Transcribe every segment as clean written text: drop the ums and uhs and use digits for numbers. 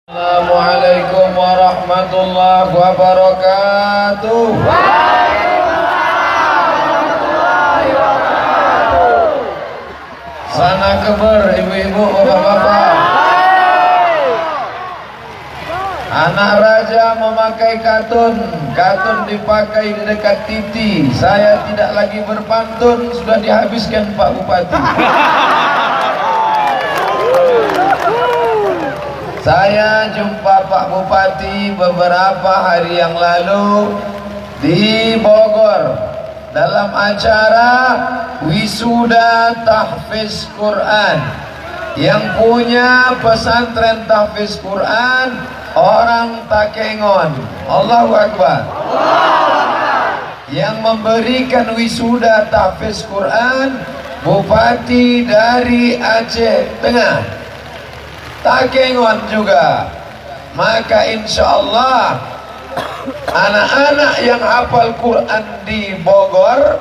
Assalamualaikum warahmatullahi wabarakatuh. Sana keber ibu-ibu, bapak-bapak. Anak raja memakai katun. Katun dipakai di dekat titi. Saya tidak lagi berpantun, sudah dihabiskan Pak Bupati. Saya jumpa Pak Bupati beberapa hari yang lalu di Bogor dalam acara wisuda tahfiz Quran. Yang punya pesantren tahfiz Quran orang Takengon. Allahu Akbar. Yang memberikan wisuda tahfiz Quran Bupati dari Aceh Tengah, Takengon juga. Maka insya Allah anak-anak yang hafal Quran di Bogor,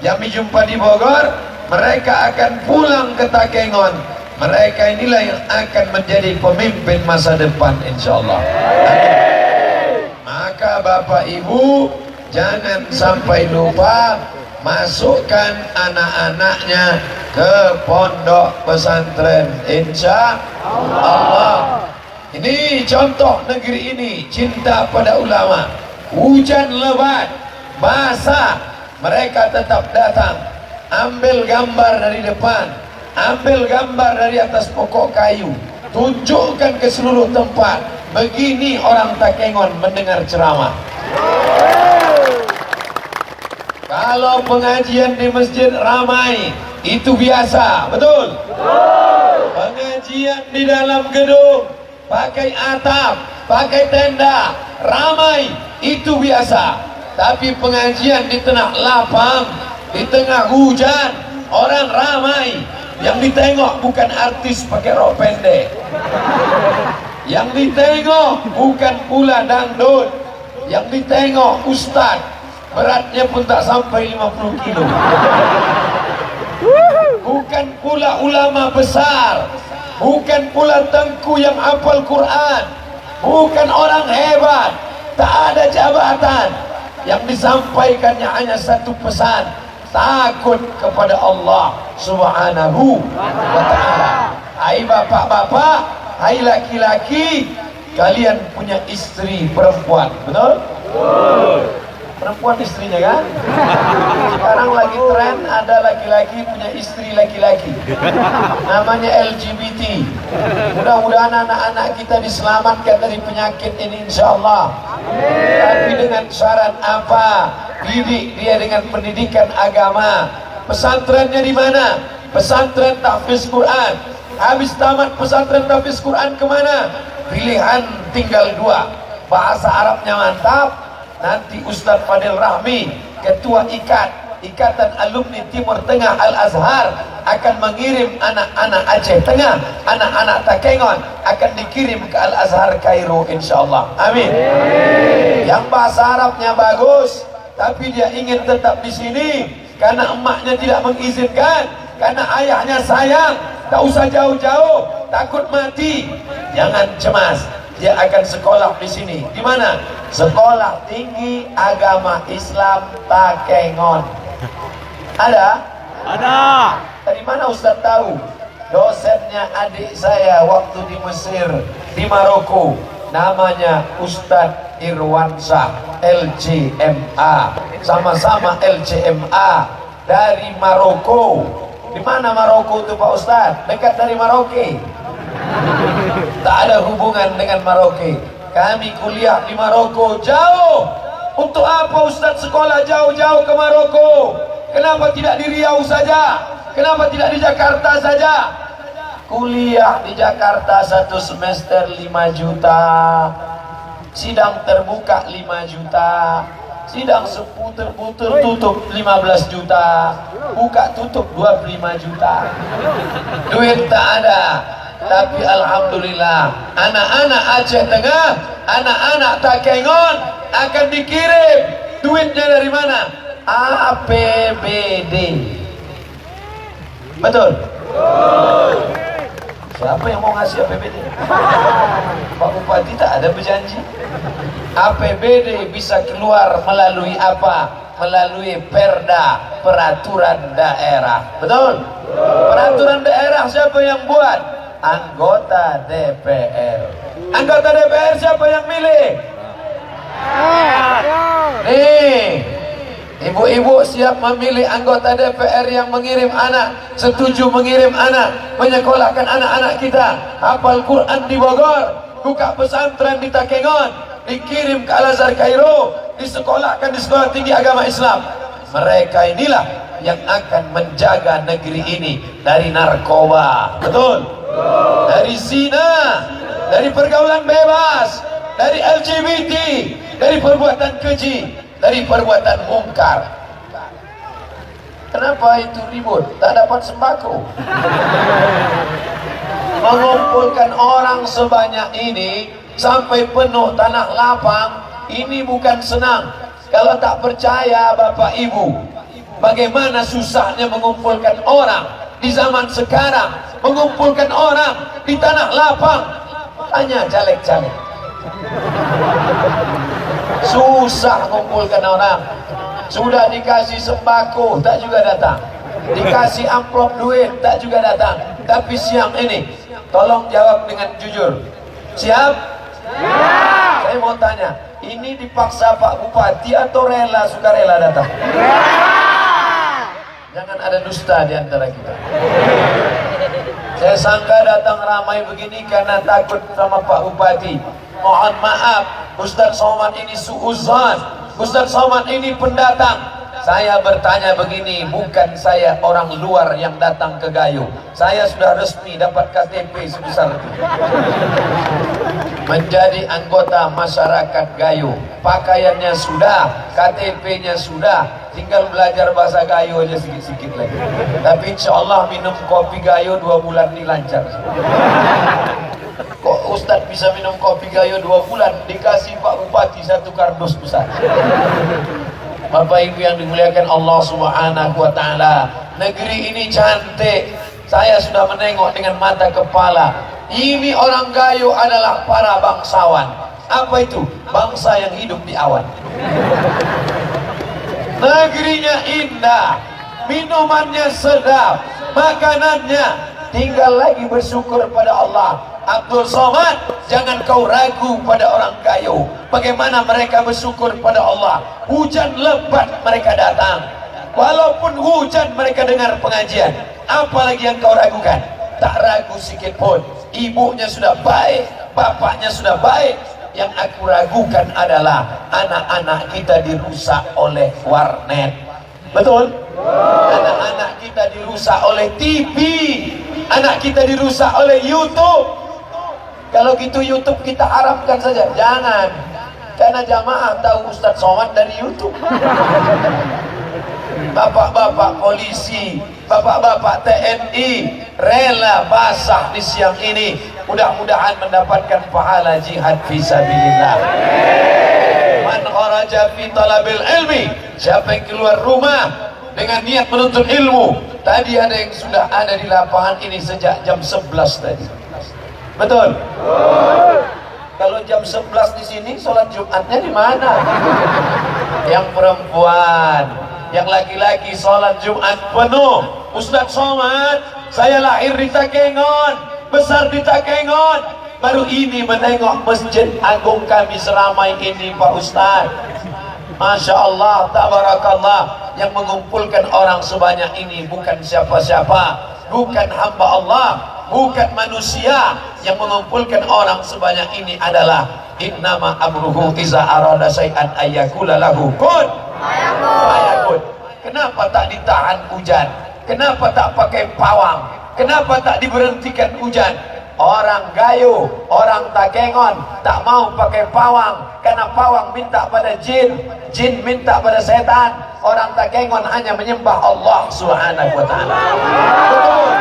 yang dijumpa di Bogor, mereka akan pulang ke Takengon. Mereka inilah yang akan menjadi pemimpin masa depan insya Allah. Maka Bapak Ibu jangan sampai lupa masukkan anak-anaknya ke pondok pesantren insya Allah. Ini contoh negeri ini cinta pada ulama. Hujan lebat, basah, mereka tetap datang. Ambil gambar dari depan, ambil gambar dari atas pokok kayu, tunjukkan ke seluruh tempat. Begini orang Takengon mendengar ceramah. Kalau pengajian di masjid ramai, itu biasa, betul? Pengajian di dalam gedung, pakai atap, pakai tenda, ramai, itu biasa. Tapi pengajian di tengah lapang, di tengah hujan, orang ramai, yang ditengok bukan artis pakai rok pendek, yang ditengok bukan pula dangdut, yang ditengok ustadz, beratnya pun tak sampai 50 kilo. Bukan pula ulama besar, bukan pula tengku yang hafal Quran, bukan orang hebat, tak ada jabatan. Yang disampaikannya hanya satu pesan: takut kepada Allah Subhanahu wa ta'ala. Hai bapak-bapak, hai laki-laki, kalian punya istri perempuan, betul? Perempuan istrinya kan? Sekarang lagi tren ada laki-laki punya istri laki-laki, namanya LGBT. Mudah-mudahan anak-anak kita diselamatkan dari penyakit ini insya Allah. Tapi dengan syarat apa? Didik dia dengan pendidikan agama. Pesantrennya di mana? Pesantren tahfiz Quran. Habis tamat pesantren tahfiz Quran kemana? Pilihan tinggal dua. Bahasa Arabnya mantap. Nanti Ustadz Fadil Rahmi, Ketua Ikatan Alumni Timur Tengah Al-Azhar, akan mengirim anak-anak Aceh Tengah, anak-anak Takengon akan dikirim ke Al-Azhar Kairo insyaallah. Amin. Yang bahasa Arabnya bagus tapi dia ingin tetap di sini karena emaknya tidak mengizinkan, karena ayahnya sayang, tak usah jauh-jauh, takut mati. Jangan cemas, dia akan sekolah di sini. Di mana? Sekolah Tinggi Agama Islam Takengon. Ada? Ada. Dari mana Ustaz tahu? Dosennya adik saya waktu di Mesir, di Maroko. Namanya Ustadz Irwansyah, LCMA. Sama-sama LCMA dari Maroko. Di mana Maroko itu Pak Ustadz? Dekat dari Maroke. Tak ada hubungan dengan Maroke. Kami kuliah di Maroko jauh. Untuk apa Ustadz sekolah jauh-jauh ke Maroko? Kenapa tidak di Riau saja? Kenapa tidak di Jakarta saja? Kuliah di Jakarta satu semester 5 juta, sidang terbuka 5 juta, sidang seputar-putar tutup 15 juta, buka tutup 25 juta. Duit tak ada. Tapi alhamdulillah anak-anak Aceh Tengah, anak-anak Takengon akan dikirim. Duitnya dari mana? APBD. Betul? Siapa yang mau ngasih APBD? Pak Bupati tak ada berjanji. APBD bisa keluar melalui apa? Melalui perda, peraturan daerah. Betul? Peraturan daerah siapa yang buat? Anggota DPR. Anggota DPR siapa yang milih? Nih, ibu-ibu siap memilih anggota DPR yang mengirim anak, setuju mengirim anak, menyekolahkan anak-anak kita hafal Quran di Bogor, buka pesantren di Takengon, dikirim ke Al-Azhar Kairo, disekolahkan di sekolah tinggi agama Islam. Mereka inilah yang akan menjaga negeri ini dari narkoba, betul? Dari zina, dari pergaulan bebas, dari LGBT, dari perbuatan keji, dari perbuatan mungkar. Kenapa itu ribut? Tak dapat sembako. Mengumpulkan orang sebanyak ini sampai penuh tanah lapang, ini bukan senang. Kalau tak percaya Bapak Ibu, bagaimana susahnya mengumpulkan orang di zaman sekarang, mengumpulkan orang di tanah lapang. Tanya caleg-caleg, susah mengumpulkan orang. Sudah dikasih sembako tak juga datang, dikasih amplop duit tak juga datang. Tapi siang ini tolong jawab dengan jujur, siap? Ya. Saya mau tanya, ini dipaksa Pak Bupati atau rela sukarela datang? Ya. Jangan ada dusta di antara kita. Saya sangka datang ramai begini karena takut sama Pak Bupati. Mohon maaf, Ustadz Somad ini suuzan, Ustadz Somad ini pendatang. Saya bertanya begini, bukan saya orang luar yang datang ke Gayo. Saya sudah resmi dapat KTP sebesar itu, menjadi anggota masyarakat Gayo. Pakaiannya sudah, KTP-nya sudah, tinggal belajar bahasa Gayo aja sedikit-sedikit lagi. Tapi insya Allah minum kopi Gayo 2 bulan ini lancar. Kok Ustadz bisa minum kopi Gayo 2 bulan, dikasih Pak Bupati 1 kardus besar. Bapak Ibu yang dimuliakan Allah Subhanahu wa Ta'ala, negeri ini cantik. Saya sudah menengok dengan mata kepala. Ini orang Gayo adalah para bangsawan. Apa itu? Bangsa yang hidup di awan. Negerinya indah, minumannya sedap, makanannya. Tinggal lagi bersyukur pada Allah. Abdul Somad, jangan kau ragu pada orang Gayo. Bagaimana mereka bersyukur pada Allah. Hujan lebat mereka datang, walaupun hujan mereka dengar pengajian. Apalagi yang kau ragukan? Tak ragu sedikit pun. Ibunya sudah baik, bapaknya sudah baik. Yang aku ragukan adalah anak-anak kita dirusak oleh warnet. Betul? Anak-anak kita dirusak oleh TV, anak kita dirusak oleh YouTube. Kalau gitu YouTube kita haramkan saja. Jangan, karena jamaah tahu Ustadz Somad dari YouTube. Bapak-bapak polisi, bapak-bapak TNI rela basah di siang ini. Mudah-mudahan mendapatkan pahala jihad fisabilillah. Man kharaja fi talabil ilmi, siapa yang keluar rumah dengan niat menuntut ilmu. Tadi ada yang sudah ada di lapangan ini sejak jam 11 tadi. Betul? Kalau jam 11 di sini, sholat Jumatnya di mana? Yang perempuan, yang laki-laki sholat Jumat penuh. Ustadz Somad, saya lahir di Takengon, besar di Takengon, baru ini menengok masjid agung kami seramai ini Pak Ustadz. Masya Allah, tabarakallah. Yang mengumpulkan orang sebanyak ini bukan siapa-siapa, bukan hamba Allah, bukan manusia. Yang mengumpulkan orang sebanyak ini adalah innama amruhu iza arada syai'an ayyakula lahu kun fayakun. Kenapa tak ditahan hujan? Kenapa tak pakai pawang? Kenapa tak diberhentikan hujan? Orang Gayo, orang Takengon tak mau pakai pawang karena pawang minta pada jin, jin minta pada setan. Orang Takengon hanya menyembah Allah Subhanahu wa Ta'ala. Betul?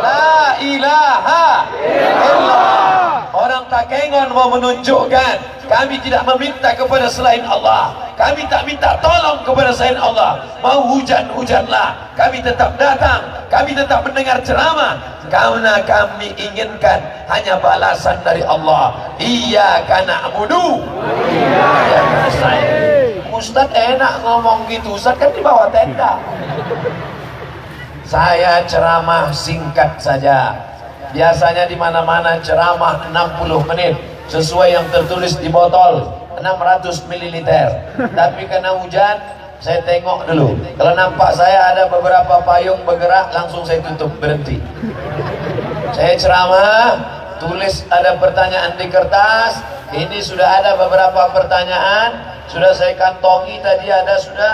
La ilaha illallah. Orang Takengon mau menunjukkan Kami tidak meminta kepada selain Allah. Kami tak minta tolong kepada selain Allah. Mau hujan, hujanlah, kami tetap datang. Kami tetap mendengar ceramah, karena kami inginkan hanya balasan dari Allah. Iyyaka na'budu wa iyyaka nasta'in. Ustaz enak ngomong gitu, Ustaz kan di bawah tenda. Saya ceramah singkat saja. Biasanya di mana-mana ceramah 60 menit sesuai yang tertulis di botol 600 ml. Tapi karena hujan, saya tengok dulu. Kalau nampak saya ada beberapa payung bergerak, langsung saya tutup, berhenti. Saya ceramah, tulis ada pertanyaan di kertas. Ini sudah ada beberapa pertanyaan, sudah saya kantongi tadi, ada sudah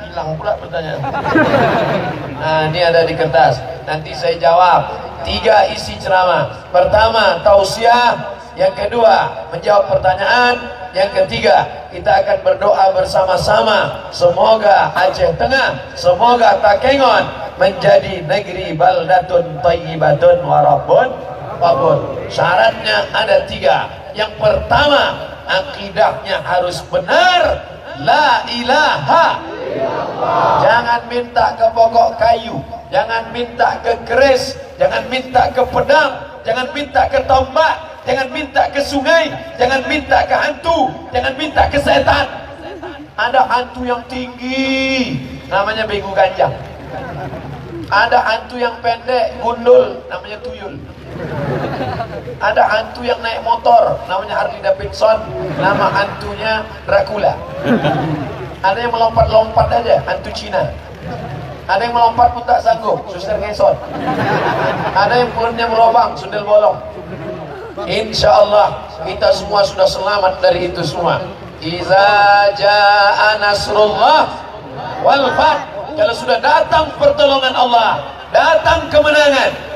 hilang pula pertanyaan. Nah, ini ada di kertas. Nanti saya jawab. 3 isi ceramah. Pertama, tausiah. Yang kedua, menjawab pertanyaan. Yang ketiga, kita akan berdoa bersama-sama. Semoga Aceh Tengah, semoga Takengon menjadi negeri baldatun thayyibatun wa rabbun ghafur. Syaratnya ada 3. Yang pertama, akidahnya harus benar. La ilaha illallah. Jangan minta ke pokok kayu, jangan minta ke keris, jangan minta ke pedang, jangan minta ke tombak, jangan minta ke sungai, jangan minta ke hantu, jangan minta ke setan. Ada hantu yang tinggi, namanya begu ganjang. Ada hantu yang pendek, gundul, namanya tuyul. Ada hantu yang naik motor, namanya Harley Davidson, nama hantunya Dracula. Ada yang melompat-lompat aja, hantu Cina. Ada yang melompat pun tak sanggup, suster ngesot. Ada yang perutnya melobang, sundel bolong. Insya Allah kita semua sudah selamat dari itu semua. Iza jaa nasrullah wal fath. Kalau sudah datang pertolongan Allah, datang kemenangan.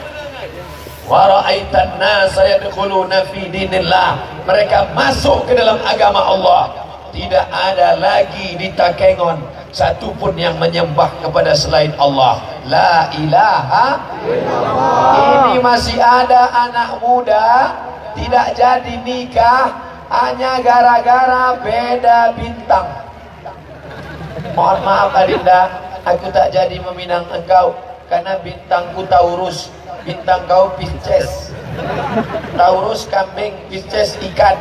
Wa ra'aitan nasa yadkhuluna fi dinillah. Mereka masuk ke dalam agama Allah. Tidak ada lagi di Takengon satupun yang menyembah kepada selain Allah. La ilaha illallah. Ini masih ada anak muda tidak jadi nikah hanya gara-gara beda bintang. Mohon maaf Adinda, aku tak jadi meminang engkau karena bintangku Taurus, bintang kau Pisces. Taurus kambing, Pisces ikan.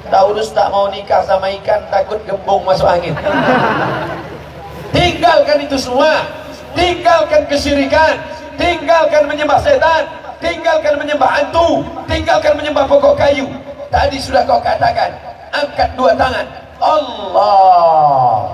Taurus tak mau nikah sama ikan, takut gembung masuk angin. Tinggalkan itu semua. Tinggalkan kesyirikan, tinggalkan menyembah setan, tinggalkan menyembah hantu, tinggalkan menyembah pokok kayu. Tadi sudah kau katakan, angkat 2 tangan, Allahu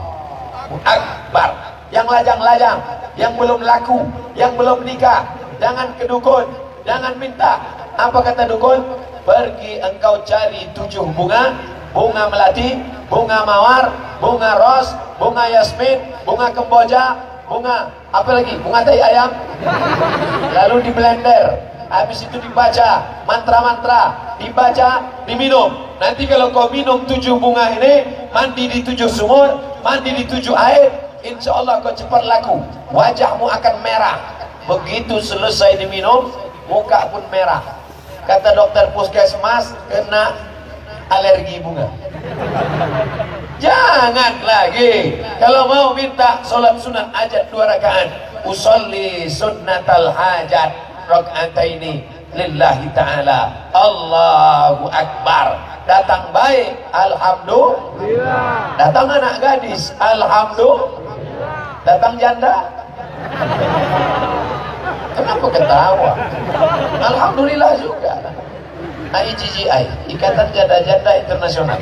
Akbar. Yang lajang-lajang, yang belum laku, yang belum nikah, jangan ke dukun, jangan minta. Apa kata dukun? Pergi engkau cari 7 bunga, bunga melati, bunga mawar, bunga ros, bunga yasmin, bunga kemboja, bunga apa lagi? Bunga tai ayam. Lalu di blender, habis itu dibaca mantra-mantra, dibaca, diminum. Nanti kalau kau minum 7 bunga ini, mandi di 7 sumur, mandi di 7 air, insya Allah kau cepat laku. Wajahmu akan merah. Begitu selesai diminum, muka pun merah. Kata dokter puskesmas, kena alergi bunga. Jangan lagi. Kalau mau minta sholat sunat hajat 2 rakaat, usolli sunnatal hajat rakaataini lillahi ta'ala. Allahu Akbar. Datang baik, alhamdulillah. Datang anak gadis, alhamdulillah. Datang janda, kenapa ketawa? Alhamdulillah juga. IGGI, Ikatan Janda-Janda Internasional.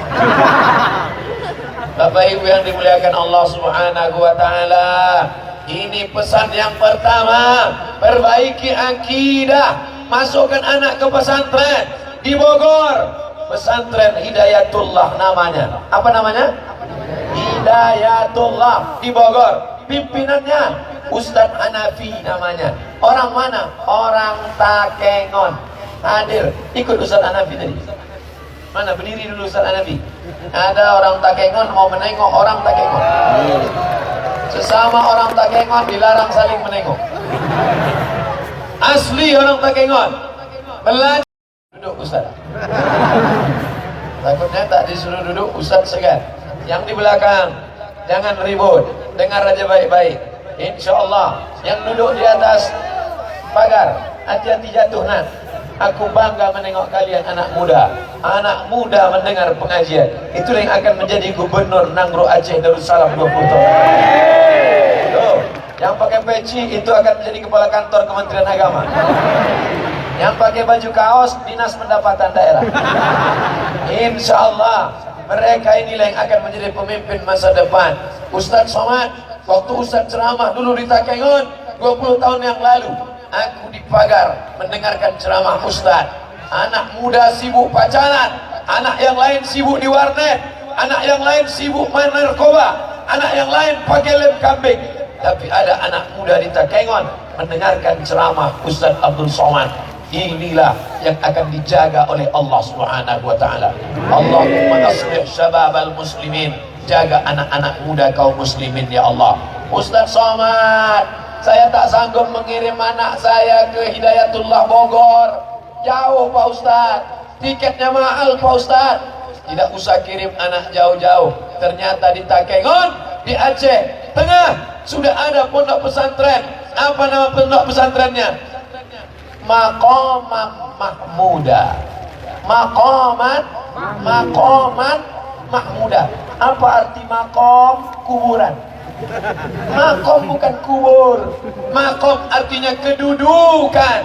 Bapak Ibu yang dimuliakan Allah Subhanahu wa taala, ini pesan yang pertama, perbaiki akidah, masukkan anak ke pesantren di Bogor. Pesantren Hidayatullah namanya. Apa namanya? Hidayatullah di Bogor. Pimpinannya Ustadz Hanafi namanya. Orang mana? Orang Takengon. Hadir, ikut Ustadz Hanafi tadi. Mana? Berdiri dulu Ustadz Hanafi. Ada orang Takengon mau menengok orang Takengon. Sesama orang Takengon dilarang saling menengok. Asli orang Takengon. Belajar. Duduk Ustadz. Takutnya tak disuruh duduk, Ustaz segan. Yang di belakang, jangan ribut, dengar aja baik-baik. Insya Allah, yang duduk di atas pagar, hati-hati jatuh nak. Aku bangga menengok kalian anak muda mendengar pengajian. Itu yang akan menjadi gubernur Nangro Aceh Darussalam 20 tahun. Tuh, yang pakai peci itu akan menjadi kepala kantor Kementerian Agama. Yang pakai baju kaos Dinas Pendapatan Daerah. Insya Allah mereka inilah yang akan menjadi pemimpin masa depan. Ustadz Somad, waktu Ustadz ceramah dulu di Takengon 20 tahun yang lalu, aku di pagar mendengarkan ceramah Ustadz. Anak muda sibuk pacaran, anak yang lain sibuk di warnet, anak yang lain sibuk main narkoba, anak yang lain pakai lem kambing. Tapi ada anak muda di Takengon mendengarkan ceramah Ustadz Abdul Somad. Inilah yang akan dijaga oleh Allah Subhanahu wa taala. Allahumma aslih syababal muslimin, jaga anak-anak muda kaum muslimin ya Allah. Ustaz Somad, saya tak sanggup mengirim anak saya ke Hidayatullah Bogor. Jauh Pak Ustaz, tiketnya mahal Pak Ustaz. Tidak usah kirim anak jauh-jauh. Ternyata di Takengon, di Aceh Tengah sudah ada pondok pesantren. Apa nama pondok pesantrennya? Maqaman Mahmuda. Maqaman Mahmuda. Apa arti maqam? Kuburan. Maqam bukan kubur. Maqam artinya kedudukan.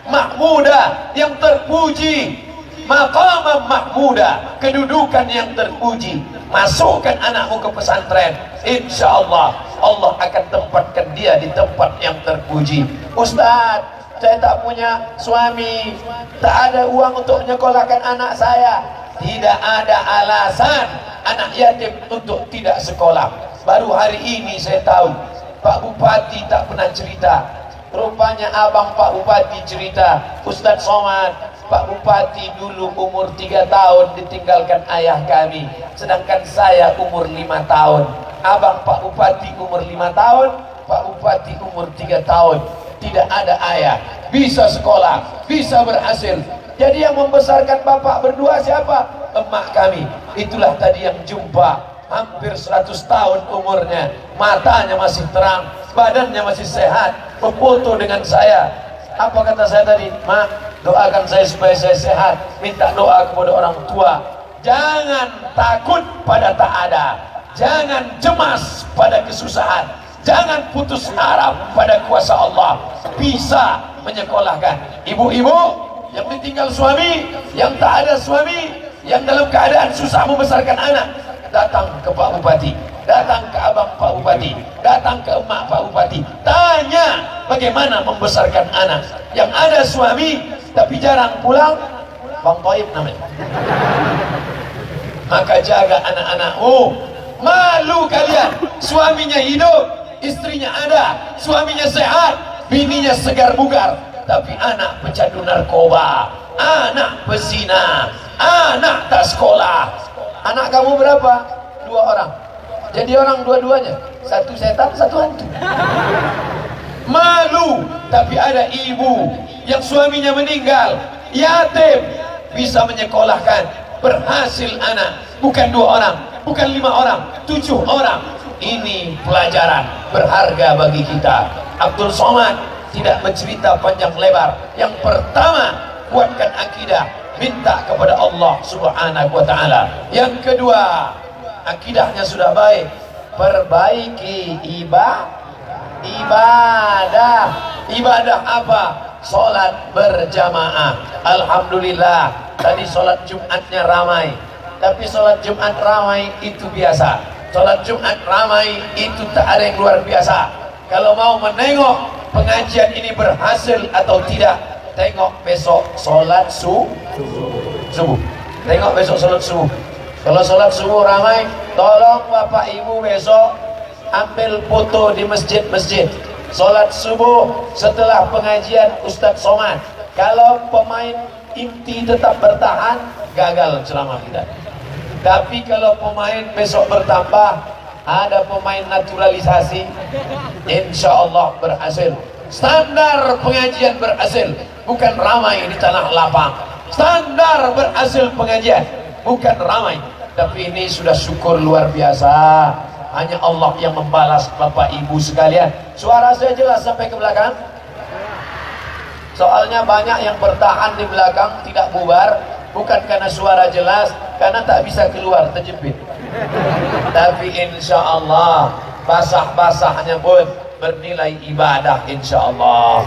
Mahmuda yang terpuji. Maqaman Mahmuda, kedudukan yang terpuji. Masukkan anakmu ke pesantren, insya Allah Allah akan tempatkan dia di tempat yang terpuji. Ustaz, saya tak punya suami, tak ada uang untuk menyekolahkan anak saya. Tidak ada alasan anak yatim untuk tidak sekolah. Baru hari ini saya tahu, Pak Bupati tak pernah cerita. Rupanya abang Pak Bupati cerita, Ustadz Somad, Pak Bupati dulu umur 3 tahun ditinggalkan ayah kami, sedangkan saya umur 5 tahun. Abang Pak Bupati umur 5 tahun, Pak Bupati umur 3 tahun. Tidak ada ayah, bisa sekolah, bisa berhasil. Jadi yang membesarkan bapak berdua siapa? Emak kami. Itulah tadi yang jumpa, hampir 100 tahun umurnya, matanya masih terang, badannya masih sehat, berfoto dengan saya. Apa kata saya tadi? Mak, doakan saya supaya saya sehat, minta doa kepada orang tua. Jangan takut pada tak ada, jangan cemas pada kesusahan, jangan putus harap pada kuasa Allah. Bisa menyekolahkan ibu-ibu yang ditinggal suami, yang tak ada suami, yang dalam keadaan susah membesarkan anak, datang ke Pak Bupati, datang ke abang Pak Bupati, datang ke emak Pak Bupati, tanya bagaimana membesarkan anak. Yang ada suami tapi jarang pulang, Bang Toib namanya. Maka jaga anak-anakmu. Malu kalian, suaminya hidup, istrinya ada, suaminya sehat, bininya segar bugar, tapi anak pecandu narkoba, anak pezina, anak tak sekolah. Anak kamu berapa? 2 orang. Jadi orang dua-duanya, satu setan, satu hantu. Malu, tapi ada ibu yang suaminya meninggal, yatim, bisa menyekolahkan, berhasil anak. Bukan 2 orang, bukan 5 orang, 7 orang. Ini pelajaran berharga bagi kita. Abdul Somad tidak bercerita panjang lebar. Yang pertama, kuatkan akidah, minta kepada Allah Subhanahu wa taala. Yang kedua, akidahnya sudah baik, perbaiki ibadah. Ibadah apa? Salat berjamaah. Alhamdulillah, tadi salat Jumatnya ramai. Tapi salat Jumat ramai itu biasa. Salat Jumat ramai itu tak ada yang luar biasa. Kalau mau menengok pengajian ini berhasil atau tidak, tengok besok salat subuh. Tengok besok salat subuh. Kalau salat subuh ramai, tolong Bapak Ibu besok ambil foto di masjid-masjid. Salat subuh setelah pengajian Ustadz Somad. Kalau pemain inti tetap bertahan, gagal ceramah kita. Tapi kalau pemain besok bertambah, ada pemain naturalisasi, insya Allah berhasil. Standar pengajian berhasil, bukan ramai di tanah lapang. Standar berhasil pengajian, bukan ramai. Tapi ini sudah syukur luar biasa. Hanya Allah yang membalas Bapak Ibu sekalian. Suara saya jelas sampai ke belakang? Soalnya banyak yang bertahan di belakang tidak bubar, bukan karena suara jelas, karena tak bisa keluar, terjepit. Tapi insya Allah basah-basahnya pun bernilai ibadah insya Allah.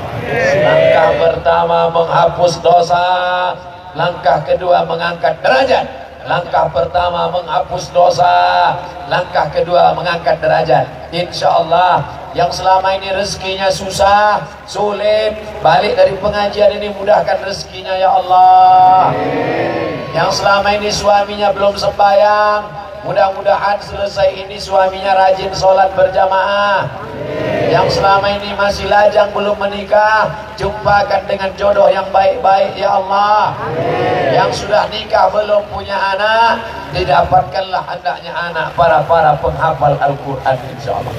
Langkah pertama menghapus dosa, langkah kedua mengangkat derajat. Langkah pertama menghapus dosa, langkah kedua mengangkat derajat. Insya Allah yang selama ini rezekinya susah, sulit, balik dari pengajian ini mudahkan rezekinya ya Allah. Yang selama ini suaminya belum sembahyang, mudah-mudahan selesai ini suaminya rajin sholat berjamaah. Yang selama ini masih lajang belum menikah, jumpakan dengan jodoh yang baik-baik ya Allah. Yang sudah nikah belum punya anak, didapatkanlah hendaknya anak para penghafal Al-Quran insya Allah.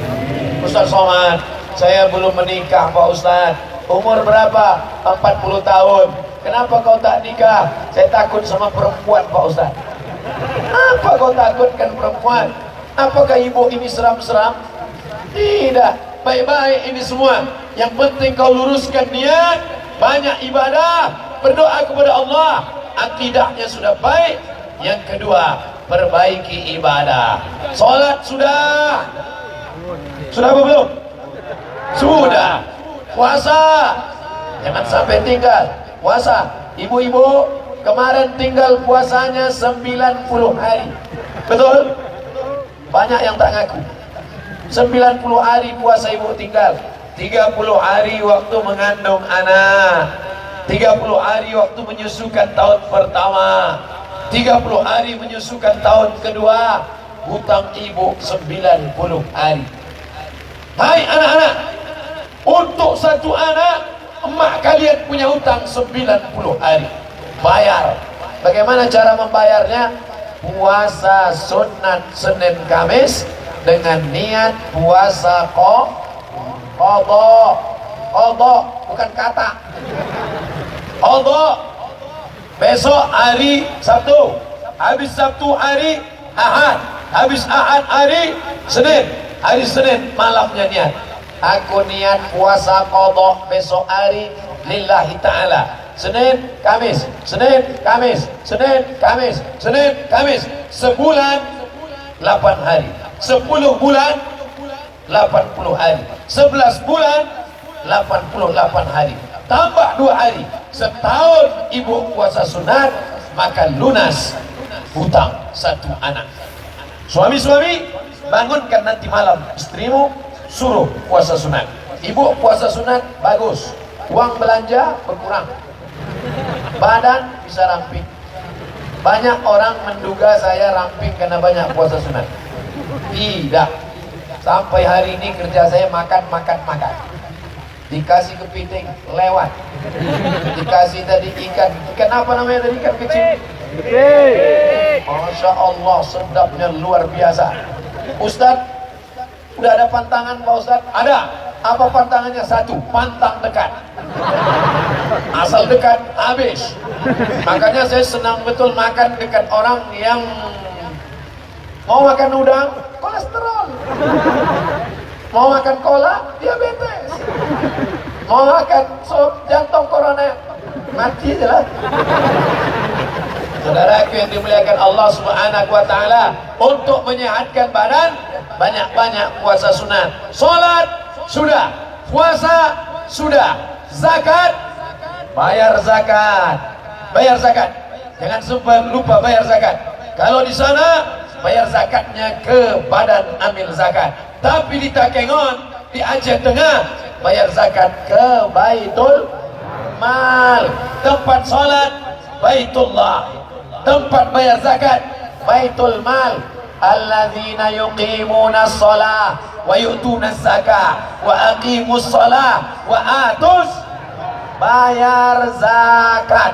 Ustaz Somad, saya belum menikah Pak Ustaz. Umur berapa? 40 tahun. Kenapa kau tak nikah? Saya takut sama perempuan Pak Ustaz. Apa kau takutkan perempuan? Apakah ibu ini seram-seram? Tidak. Baik-baik ini semua. Yang penting kau luruskan niat, banyak ibadah, berdoa kepada Allah, akidahnya sudah baik. Yang kedua, perbaiki ibadah. Salat sudah apa belum? Sudah. Puasa jangan sampai tinggal. Puasa, ibu-ibu kemarin tinggal puasanya 90 hari. Betul? Banyak yang tak ngaku. 90 hari puasa ibu tinggal. 30 hari waktu mengandung anak, 30 hari waktu menyusukan tahun pertama, 30 hari menyusukan tahun kedua. Hutang ibu 90 hari. Hai anak-anak, untuk satu anak emak kalian punya hutang 90 hari. Bayar. Bagaimana cara membayarnya? Puasa sunat Senin Kamis dengan niat puasa qadha, bukan kata. Qadha. Besok hari Sabtu, habis Sabtu hari Ahad, habis Ahad hari Senin. Hari Senin malamnya niat, aku niat puasa qadha besok hari lillahi ta'ala. Senin, Kamis, Senin, Kamis, Senin, Kamis, Senin, Kamis. Sebulan 8 hari. 10 bulan 80 hari. 11 bulan 88 hari. Tambah 2 hari. Setahun ibu puasa sunat, maka lunas hutang satu anak. Suami-suami, bangunkan nanti malam istrimu, suruh puasa sunat. Ibu puasa sunat bagus, uang belanja berkurang, badan bisa ramping. Banyak orang menduga saya ramping karena banyak puasa sunat. Tidak. Sampai hari ini kerja saya makan. Dikasih kepiting lewat. Dikasih tadi ikan apa namanya tadi, ikan kecil? Masya Allah, sedapnya luar biasa. Ustadz, udah ada pantangan Pak Ustadz? Ada. Apa pantangannya? Satu, pantang dekat. Asal dekat habis. Makanya saya senang betul makan dekat orang yang mau makan udang, kolesterol. Mau makan cola, diabetes. Mau makan sop, jantung koroner, mati jelas. Saudaraku yang dimuliakan Allah Subhanahu wa Ta'ala, untuk menyehatkan badan, banyak-banyak puasa sunat. Salat sudah, puasa sudah, zakat, bayar zakat. Jangan sampai lupa bayar zakat. Kalau di sana bayar zakatnya ke badan amil zakat. Tapi di Takengon, di Aceh Tengah, bayar zakat ke Baitul Mal. Tempat sholat Baitullah, tempat bayar zakat Baitul Mal. Alladzina yuqimuna shalah wa yu'tuna zakah wa aqimus shalah wa atus, bayar zakat.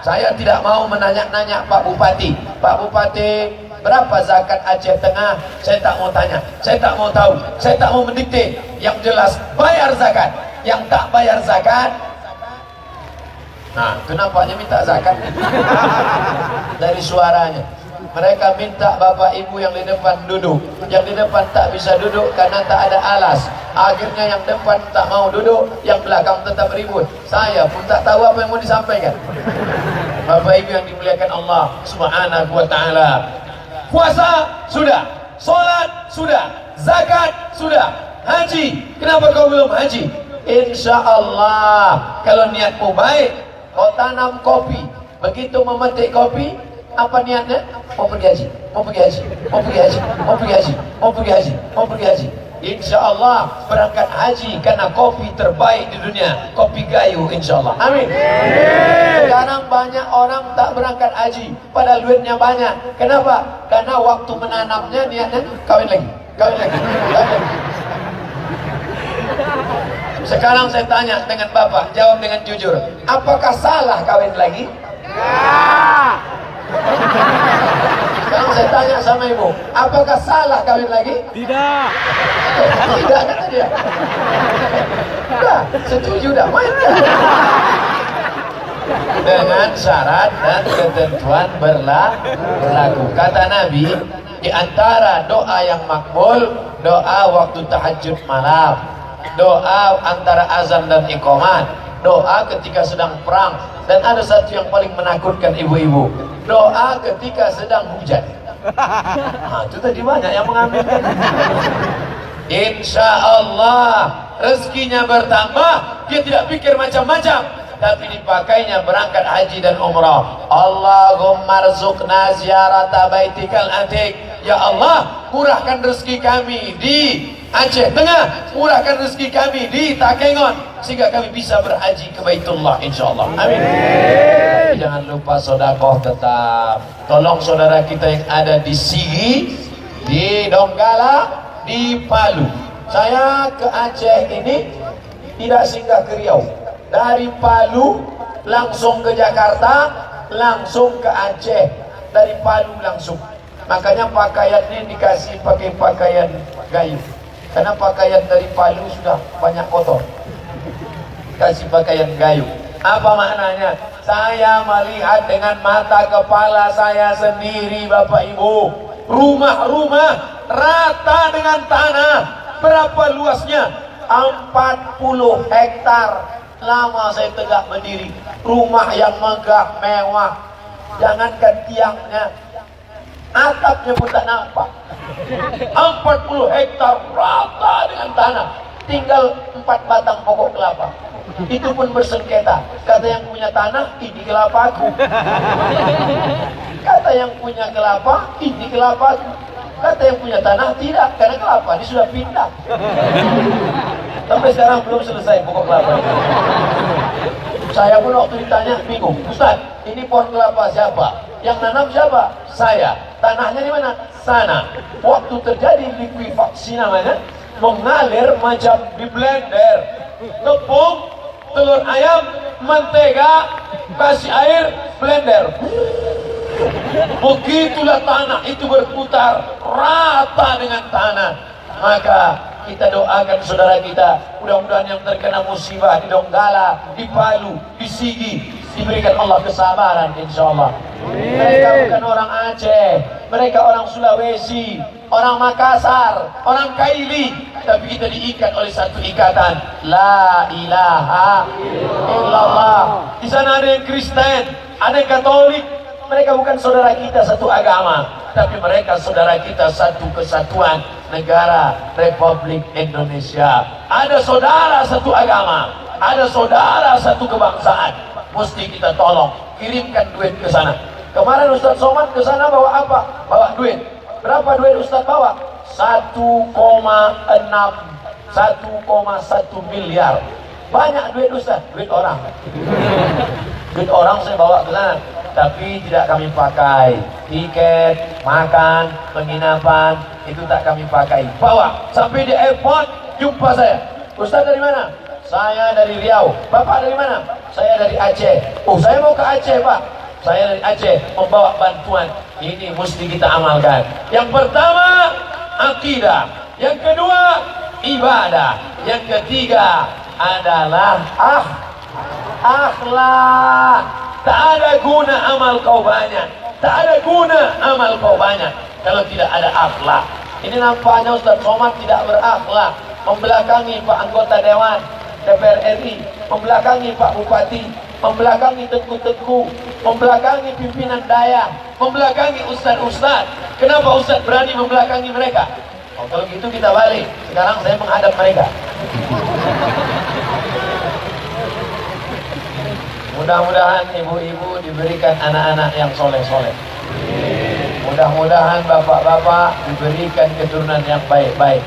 Saya tidak mau menanya-nanya Pak Bupati. Pak Bupati, berapa zakat Aceh Tengah? Saya tak mau tanya, saya tak mau tahu, saya tak mau mendikte. Yang jelas bayar zakat. Yang tak bayar zakat, Nah, kenapanya minta zakat? Dari suaranya. Mereka minta bapak ibu yang di depan duduk, yang di depan tak bisa duduk karena tak ada alas. Akhirnya yang depan tak mau duduk, yang belakang tetap ribut. Saya pun tak tahu apa yang mau disampaikan. Bapak ibu yang dimuliakan Allah Subhanahu wa ta'ala, puasa sudah, sholat sudah, zakat sudah, haji, kenapa kau belum haji? Insya Allah kalau niatmu baik, kau tanam kopi, begitu memetik kopi, apa niatnya? Mau pergi haji, mau pergi haji, mau pergi haji, mau pergi haji, mau pergi haji, mau pergi haji. Insya Allah berangkat haji karena kopi terbaik di dunia, kopi gayo, insya Allah. Amin. Sekarang banyak orang tak berangkat haji, padahal duitnya banyak. Kenapa? Karena waktu menanamnya niatnya kawin lagi, kawin lagi, kawin lagi. Sekarang saya tanya dengan bapak, jawab dengan jujur, apakah salah kawin lagi? Ya. Sekarang saya tanya sama ibu, apakah salah kawin lagi? Tidak. Tidak kata dia. Udah, setuju dah, main dah. Dengan syarat dan ketentuan berlaku. Kata Nabi, di antara doa yang makbul, doa waktu tahajud malam, doa antara azan dan iqamat, doa ketika sedang perang, dan ada satu yang paling menakutkan ibu-ibu, doa ketika sedang hujan. Nah, itu tadi banyak yang mengambilkan. Insya Allah rezekinya bertambah, dia tidak pikir macam-macam, tapi dipakainya berangkat haji dan umrah. Allahumma rzuqna ziyarata baitikal atiq. Ya Allah, murahkan rezeki kami di Aceh Tengah, murahkan rezeki kami di Takengon, sehingga kami bisa berhaji ke Baitullah insyaallah. Amin. Jangan lupa sedekah tetap. Tolong saudara kita yang ada di Sigi, di Donggala, di Palu. Saya ke Aceh ini tidak singgah ke Riau. Dari Palu langsung ke Jakarta, langsung ke Aceh. Dari Palu langsung. Makanya pakaiannya dikasih pakai pakaian gayu. Karena pakaian dari Palu sudah banyak kotor. Kasih pakaian gayu. Apa maknanya? Saya melihat dengan mata kepala saya sendiri, Bapak Ibu. Rumah-rumah rata dengan tanah. Berapa luasnya? 40 hektar. Lama saya tegak berdiri. Rumah yang megah, mewah. Jangankan tiangnya, atapnya pun tak nampak. 40 hektar rata dengan tanah. Tinggal 4 batang pokok kelapa. Itu pun bersengketa. Kata yang punya tanah, ini kelapaku. Kata yang punya kelapa, ini kelapaku. Kata yang punya tanah, tidak, karena kelapa ini sudah pindah. Sampai sekarang belum selesai pokok kelapa itu. Saya pun waktu ditanya bingung, Ustaz, ini pohon kelapa siapa? Yang nanam siapa? Saya. Tanahnya di mana? Sana. Waktu terjadi likuifaksi namanya, mengalir macam di blender. Tepung, telur ayam, mentega, kasih air, blender. Begitulah tanah itu berputar rata dengan tanah. Maka kita doakan saudara kita, mudah-mudahan yang terkena musibah di Donggala, di Palu, di Sigi, diberikan Allah kesabaran insyaallah. Mereka bukan orang Aceh, mereka orang Sulawesi, orang Makassar, orang Kaili, tapi kita diikat oleh satu ikatan, la ilaha illallah. Di sana ada yang Kristen, ada yang Katolik. Mereka bukan saudara kita satu agama, tapi mereka saudara kita satu kesatuan negara Republik Indonesia. Ada saudara satu agama, ada saudara satu kebangsaan. Mesti kita tolong, kirimkan duit ke sana. Kemarin Ustaz Somad ke sana bawa apa? Bawa duit. Berapa duit Ustaz bawa? 1,1 miliar. Banyak duit Ustaz, duit orang. Duit orang saya bawa ke sana, tapi tidak kami pakai. Tiket, makan, penginapan, itu tak kami pakai. Bawa sampai di airport, jumpa saya. Ustaz dari mana? Saya dari Riau. Bapak dari mana? Saya dari Aceh. Oh, saya mau ke Aceh, Pak. Saya dari Aceh, membawa bantuan. Ini mesti kita amalkan. Yang pertama, akidah. Yang kedua, ibadah. Yang ketiga adalah akhlak. Tak ada guna amal kau banyak, tak ada guna amal kau banyak kalau tidak ada akhlak. Ini nampaknya Ustaz Somad tidak berakhlak, membelakangi Pak anggota Dewan DPR RI, membelakangi Pak Bupati, membelakangi tengku-tengku, membelakangi pimpinan daya, membelakangi ustaz-ustaz. Kenapa ustaz berani membelakangi mereka? Oh, kalau gitu kita balik. Sekarang saya menghadap mereka. Mudah-mudahan ibu-ibu diberikan anak-anak yang soleh-soleh. Mudah-mudahan bapak-bapak diberikan keturunan yang baik-baik.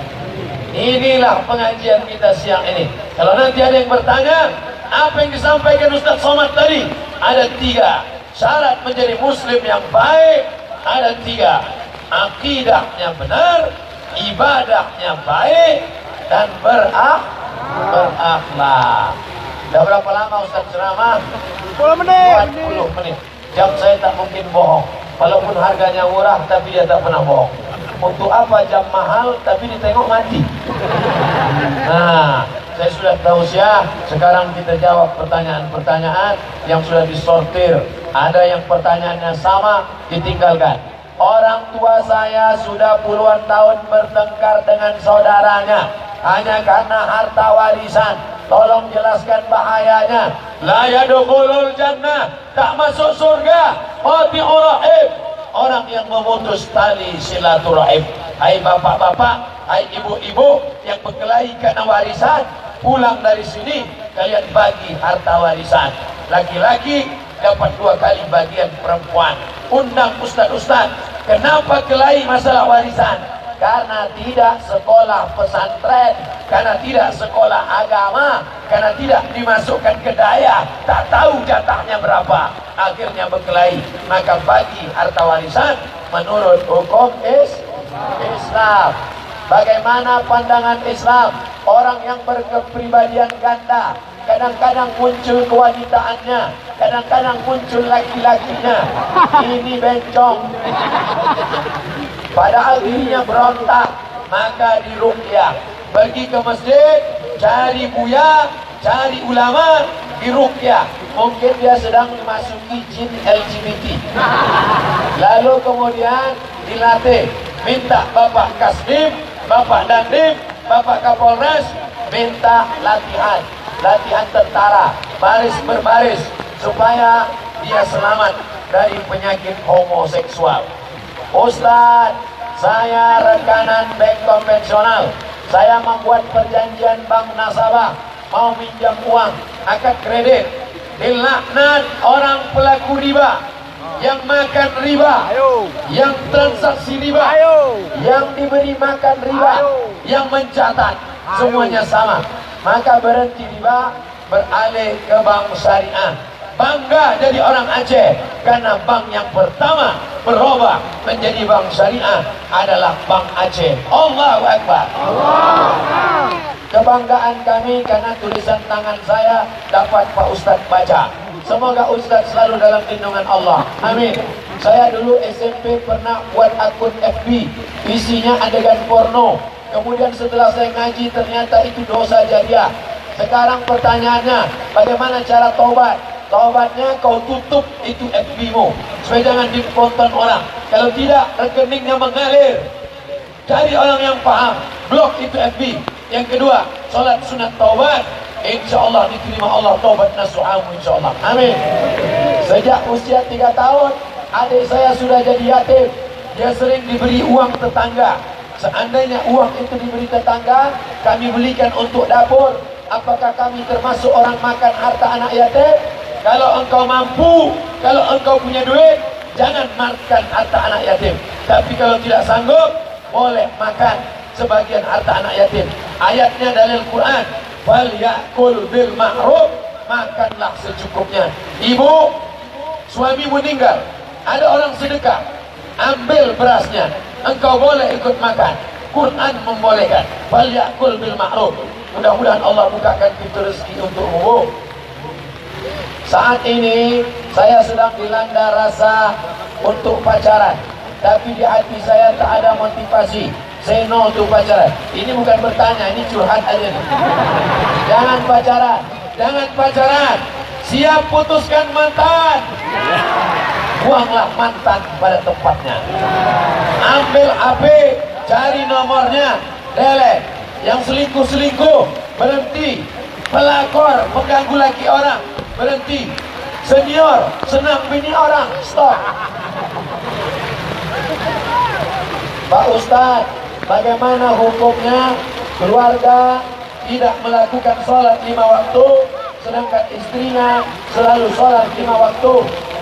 Inilah pengajian kita siang ini. Kalau nanti ada yang bertanya, apa yang disampaikan Ustaz Somad tadi? Ada 3 syarat menjadi muslim yang baik. Ada 3, akidahnya benar, ibadahnya baik, dan berakhlak. Sudah berapa lama Ustaz ceramah? 10 menit. 40 menit. Jam saya tak mungkin bohong. Walaupun harganya murah, tapi dia tak pernah bohong. Untuk apa jam mahal, tapi ditengok mati. Nah, saya sudah tahu siap. Sekarang kita jawab pertanyaan-pertanyaan yang sudah disortir. Ada yang pertanyaannya sama, ditinggalkan. Orang tua saya sudah puluhan tahun bertengkar dengan saudaranya hanya karena harta warisan. Tolong jelaskan bahayanya. La yadkhulul jannah, tak masuk surga. Qati'ur rahim, orang yang memutus tali silaturahim. Hai bapak-bapak, hai ibu-ibu yang berkelahi karena warisan, pulang dari sini kalian bagi harta warisan. Laki-laki dapat 2 kali bagian perempuan. Undang ustaz-ustaz, kenapa kelahi masalah warisan? Karena tidak sekolah pesantren, karena tidak sekolah agama, karena tidak dimasukkan ke daya, tak tahu jatahnya berapa, akhirnya berkelahi. Maka bagi harta warisan menurut hukum Islam. Bagaimana pandangan Islam? Orang yang berkepribadian ganda, kadang-kadang muncul kewanitaannya, kadang-kadang muncul laki-lakinya. Ini bencong. Padahal dirinya berontak, maka diruqyah. Pergi ke masjid, cari buya, cari ulama, diruqyah. Mungkin dia sedang memasuki jin LGBT. Lalu kemudian dilatih, minta Bapak Kasdim, Bapak Dandim, Bapak Kapolres, minta latihan tentara, baris berbaris, supaya dia selamat dari penyakit homoseksual. Ustaz, saya rekanan bank konvensional. Saya membuat perjanjian bank nasabah, mau minjam uang, akad kredit. Dilaknat orang pelaku riba, yang makan riba, yang transaksi riba, yang diberi makan riba, yang mencatat, semuanya sama. Maka berhenti riba, beralih ke bank syariah. Bangga jadi orang Aceh, karena bank yang pertama berubah menjadi bank syariah adalah Bank Aceh. Allahu Akbar. Kebanggaan kami karena tulisan tangan saya dapat Pak Ustadz baca. Semoga Ustadz selalu dalam lindungan Allah. Amin. Saya dulu SMP pernah buat akun FB, isinya adegan porno. Kemudian setelah saya ngaji, ternyata itu dosa jariah. Sekarang pertanyaannya, bagaimana cara taubat? Taubatnya kau tutup itu FB-mu supaya jangan ditonton orang. Kalau tidak, rekeningnya mengalir. Cari orang yang paham, blok itu FB. Yang kedua, sholat sunat taubat, insya Allah diterima Allah taubat nasuhamu, insya Allah. Amin. Sejak usia 3 tahun, adik saya sudah jadi yatim. Dia sering diberi uang tetangga. Seandainya uang itu diberi tetangga, kami belikan untuk dapur. Apakah kami termasuk orang makan harta anak yatim? Kalau engkau mampu, kalau engkau punya duit, jangan makan harta anak yatim. Tapi kalau tidak sanggup, boleh makan sebagian harta anak yatim. Ayatnya dalil Quran, wal ya'kul bil ma'ruf, makanlah secukupnya. Ibu, suami meninggal, ada orang sedekah, ambil berasnya, engkau boleh ikut makan. Quran membolehkan, wal ya'kul bil ma'ruf. Mudah-mudahan Allah bukakan pintu rezeki untukmu. Saat ini saya sedang dilanda rasa untuk pacaran, tapi di hati saya tak ada motivasi. Say no to pacaran. Ini bukan bertanya, ini curhat aja nih. Jangan pacaran, jangan pacaran. Siap putuskan mantan? Buanglah mantan pada tempatnya. Ambil HP, cari nomornya, delete. Yang selingkuh-selingkuh, berhenti. Pelakor, mengganggu laki orang, berhenti. Senior, senang bini orang, stop. Pak Ustadz, bagaimana hukumnya keluarga tidak melakukan sholat 5 waktu, sedangkan istrinya selalu sholat 5 waktu?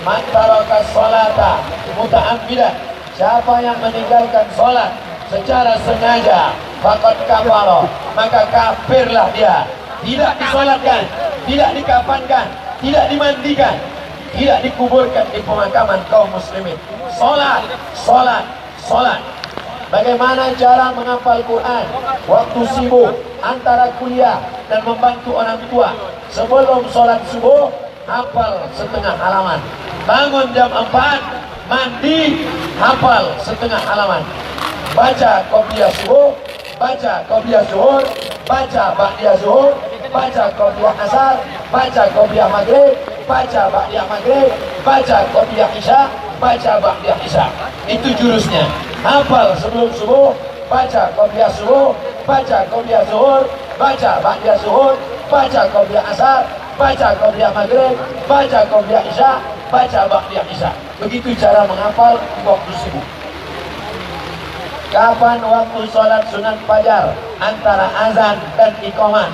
Man taraka sholata muta'ammidan, siapa yang meninggalkan sholat secara sengaja, faqad kafara, maka kafirlah dia. Tidak disolatkan, tidak dikafankan, tidak dimandikan, tidak dikuburkan di pemakaman kaum muslimin. Sholat, sholat, sholat. Bagaimana cara menghafal Quran waktu sibuk antara kuliah dan membantu orang tua? Sebelum sholat subuh, hafal setengah halaman. Bangun jam 4, mandi, hafal setengah halaman. Baca qobliyah subuh, baca qobliyah zuhur, baca ba'diyah zuhur, baca qobliyah asar, baca qobliyah maghrib, baca ba'diyah maghrib, baca qobliyah isya, baca ba'diyah isya. Itu jurusnya. Hafal sebelum subuh, baca qobliyah subuh, baca qobliyah zuhur, baca ba'diyah zuhur, baca qobliyah asar, baca qobliyah maghrib, baca qobliyah isya, baca ba'diyah isya. Begitu cara menghafal waktu sibuk. Kapan waktu sholat sunat fajar antara azan dan iqamah?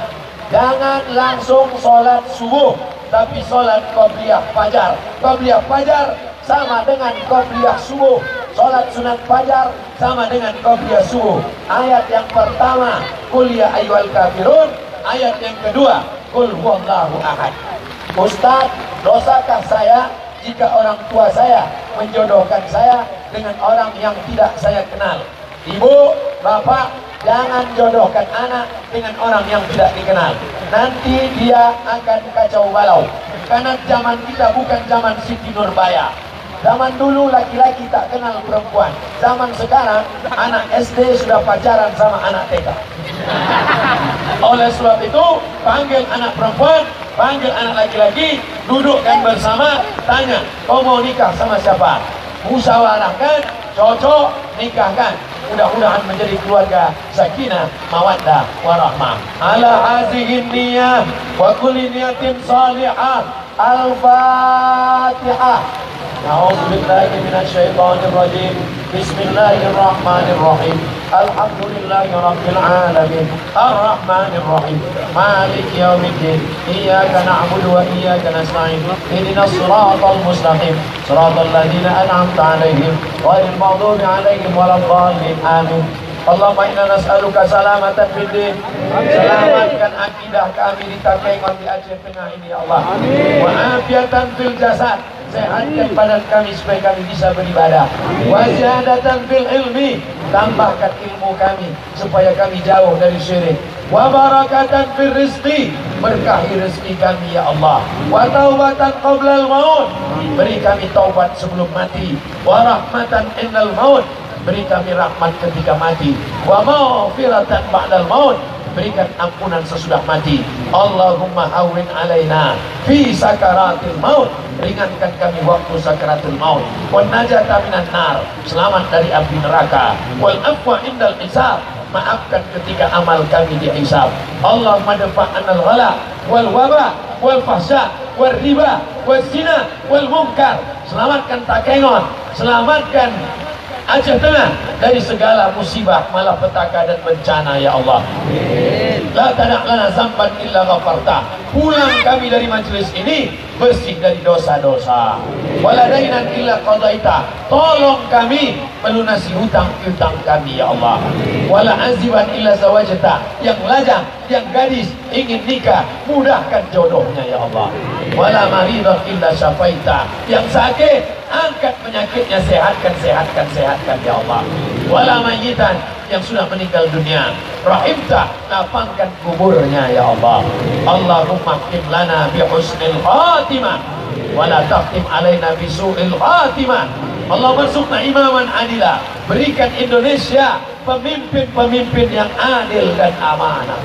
Jangan langsung sholat subuh, tapi sholat qobliyah fajar. Qobliyah fajar sama dengan qobliyah subuh. Sholat sunat fajar sama dengan qobliyah subuh. Ayat yang pertama, qul ya ayyuhal kafirun. Ayat yang kedua, qul huwallahu ahad. Ustaz, dosakah saya jika orang tua saya menjodohkan saya dengan orang yang tidak saya kenal? Ibu, bapak, jangan jodohkan anak dengan orang yang tidak dikenal. Nanti dia akan kacau balau. Karena zaman kita bukan zaman Siti Nurbaya. Zaman dulu laki-laki tak kenal perempuan. Zaman sekarang anak SD sudah pacaran sama anak TK. Oleh sebab itu, panggil anak perempuan, panggil anak laki-laki, dudukkan bersama, tanya, kau mau nikah sama siapa? Musyawarahkan, cocok, nikahkan. Mudah-mudahan menjadi keluarga sakinah, mawaddah, warahmah. Ala hazihin niyah wa kulli niyatin salihah. Al-Fatihah. A'udzubillahi minasyaitonir rajim. Bismillahirrahmanirrahim. Alhamdulillahi rabbil alamin. Ar-Rahmanir Rahim. Maliki yaumiddin. Iyyaka na'budu wa iyyaka nasta'in. Ihdinas siratal mustaqim. Siratal ladzina an'amta 'alaihim ghairil maghdubi 'alaihim waladdallin. Amin. Allahumma inna nas'aluka salamatan fid din. Selamatkan akidah kami di Takengon di Aceh Tengah ini ya Allah. Wa afiatan fil jasad. Sehatkan badan kami supaya kami bisa beribadah. Wa ziyadatan fil ilmi. Tambahkan ilmu kami supaya kami jauh dari syirik. Wa barakatan fil rizqi. Berkahi rezeki kami ya Allah. Wa taubatan qablal maut. Beri kami taubat sebelum mati. Wa rahmatan indal maut. Beri kami rahmat ketika mati. Wa maghfiratan ba'dal maut. Berikan ampunan sesudah mati. Allahumma hawwin alaina fi sakaratil maut. Ringankan kami waktu sakaratul maut. Wan najata minan nar. Selamat dari api neraka. Wal afwa indal hisab. Maafkan ketika amal kami dihisab. Allahumma dafa'anal ghala wal waba wal fahsya wal riba wal zina wal munkar. Selamatkan Takengon, selamatkan Aceh Tengah dari segala musibah, malapetaka dan bencana ya Allah. La tada' lana zamban illa ghafarta. Pulang kami dari majelis ini bersih dari dosa-dosa. Wala dainan illa qadaita. Tolong kami melunasi hutang-hutang kami ya Allah. Wala aziban illa zawajta. Yang lajang, yang gadis ingin nikah, mudahkan jodohnya ya Allah. Wala maridan illa syafaita. Yang sakit, angkat penyakitnya, sehatkan ya Allah. Wala mayyitan, yang sudah meninggal dunia, rahimta, lapangkan kuburnya ya Allah. Allahumma khtim lana bi husnil khatimah wa la takhtim alaina bi su'il khatimah. Allah bersuka imaman adila. Berikan Indonesia pemimpin-pemimpin yang adil dan amanah.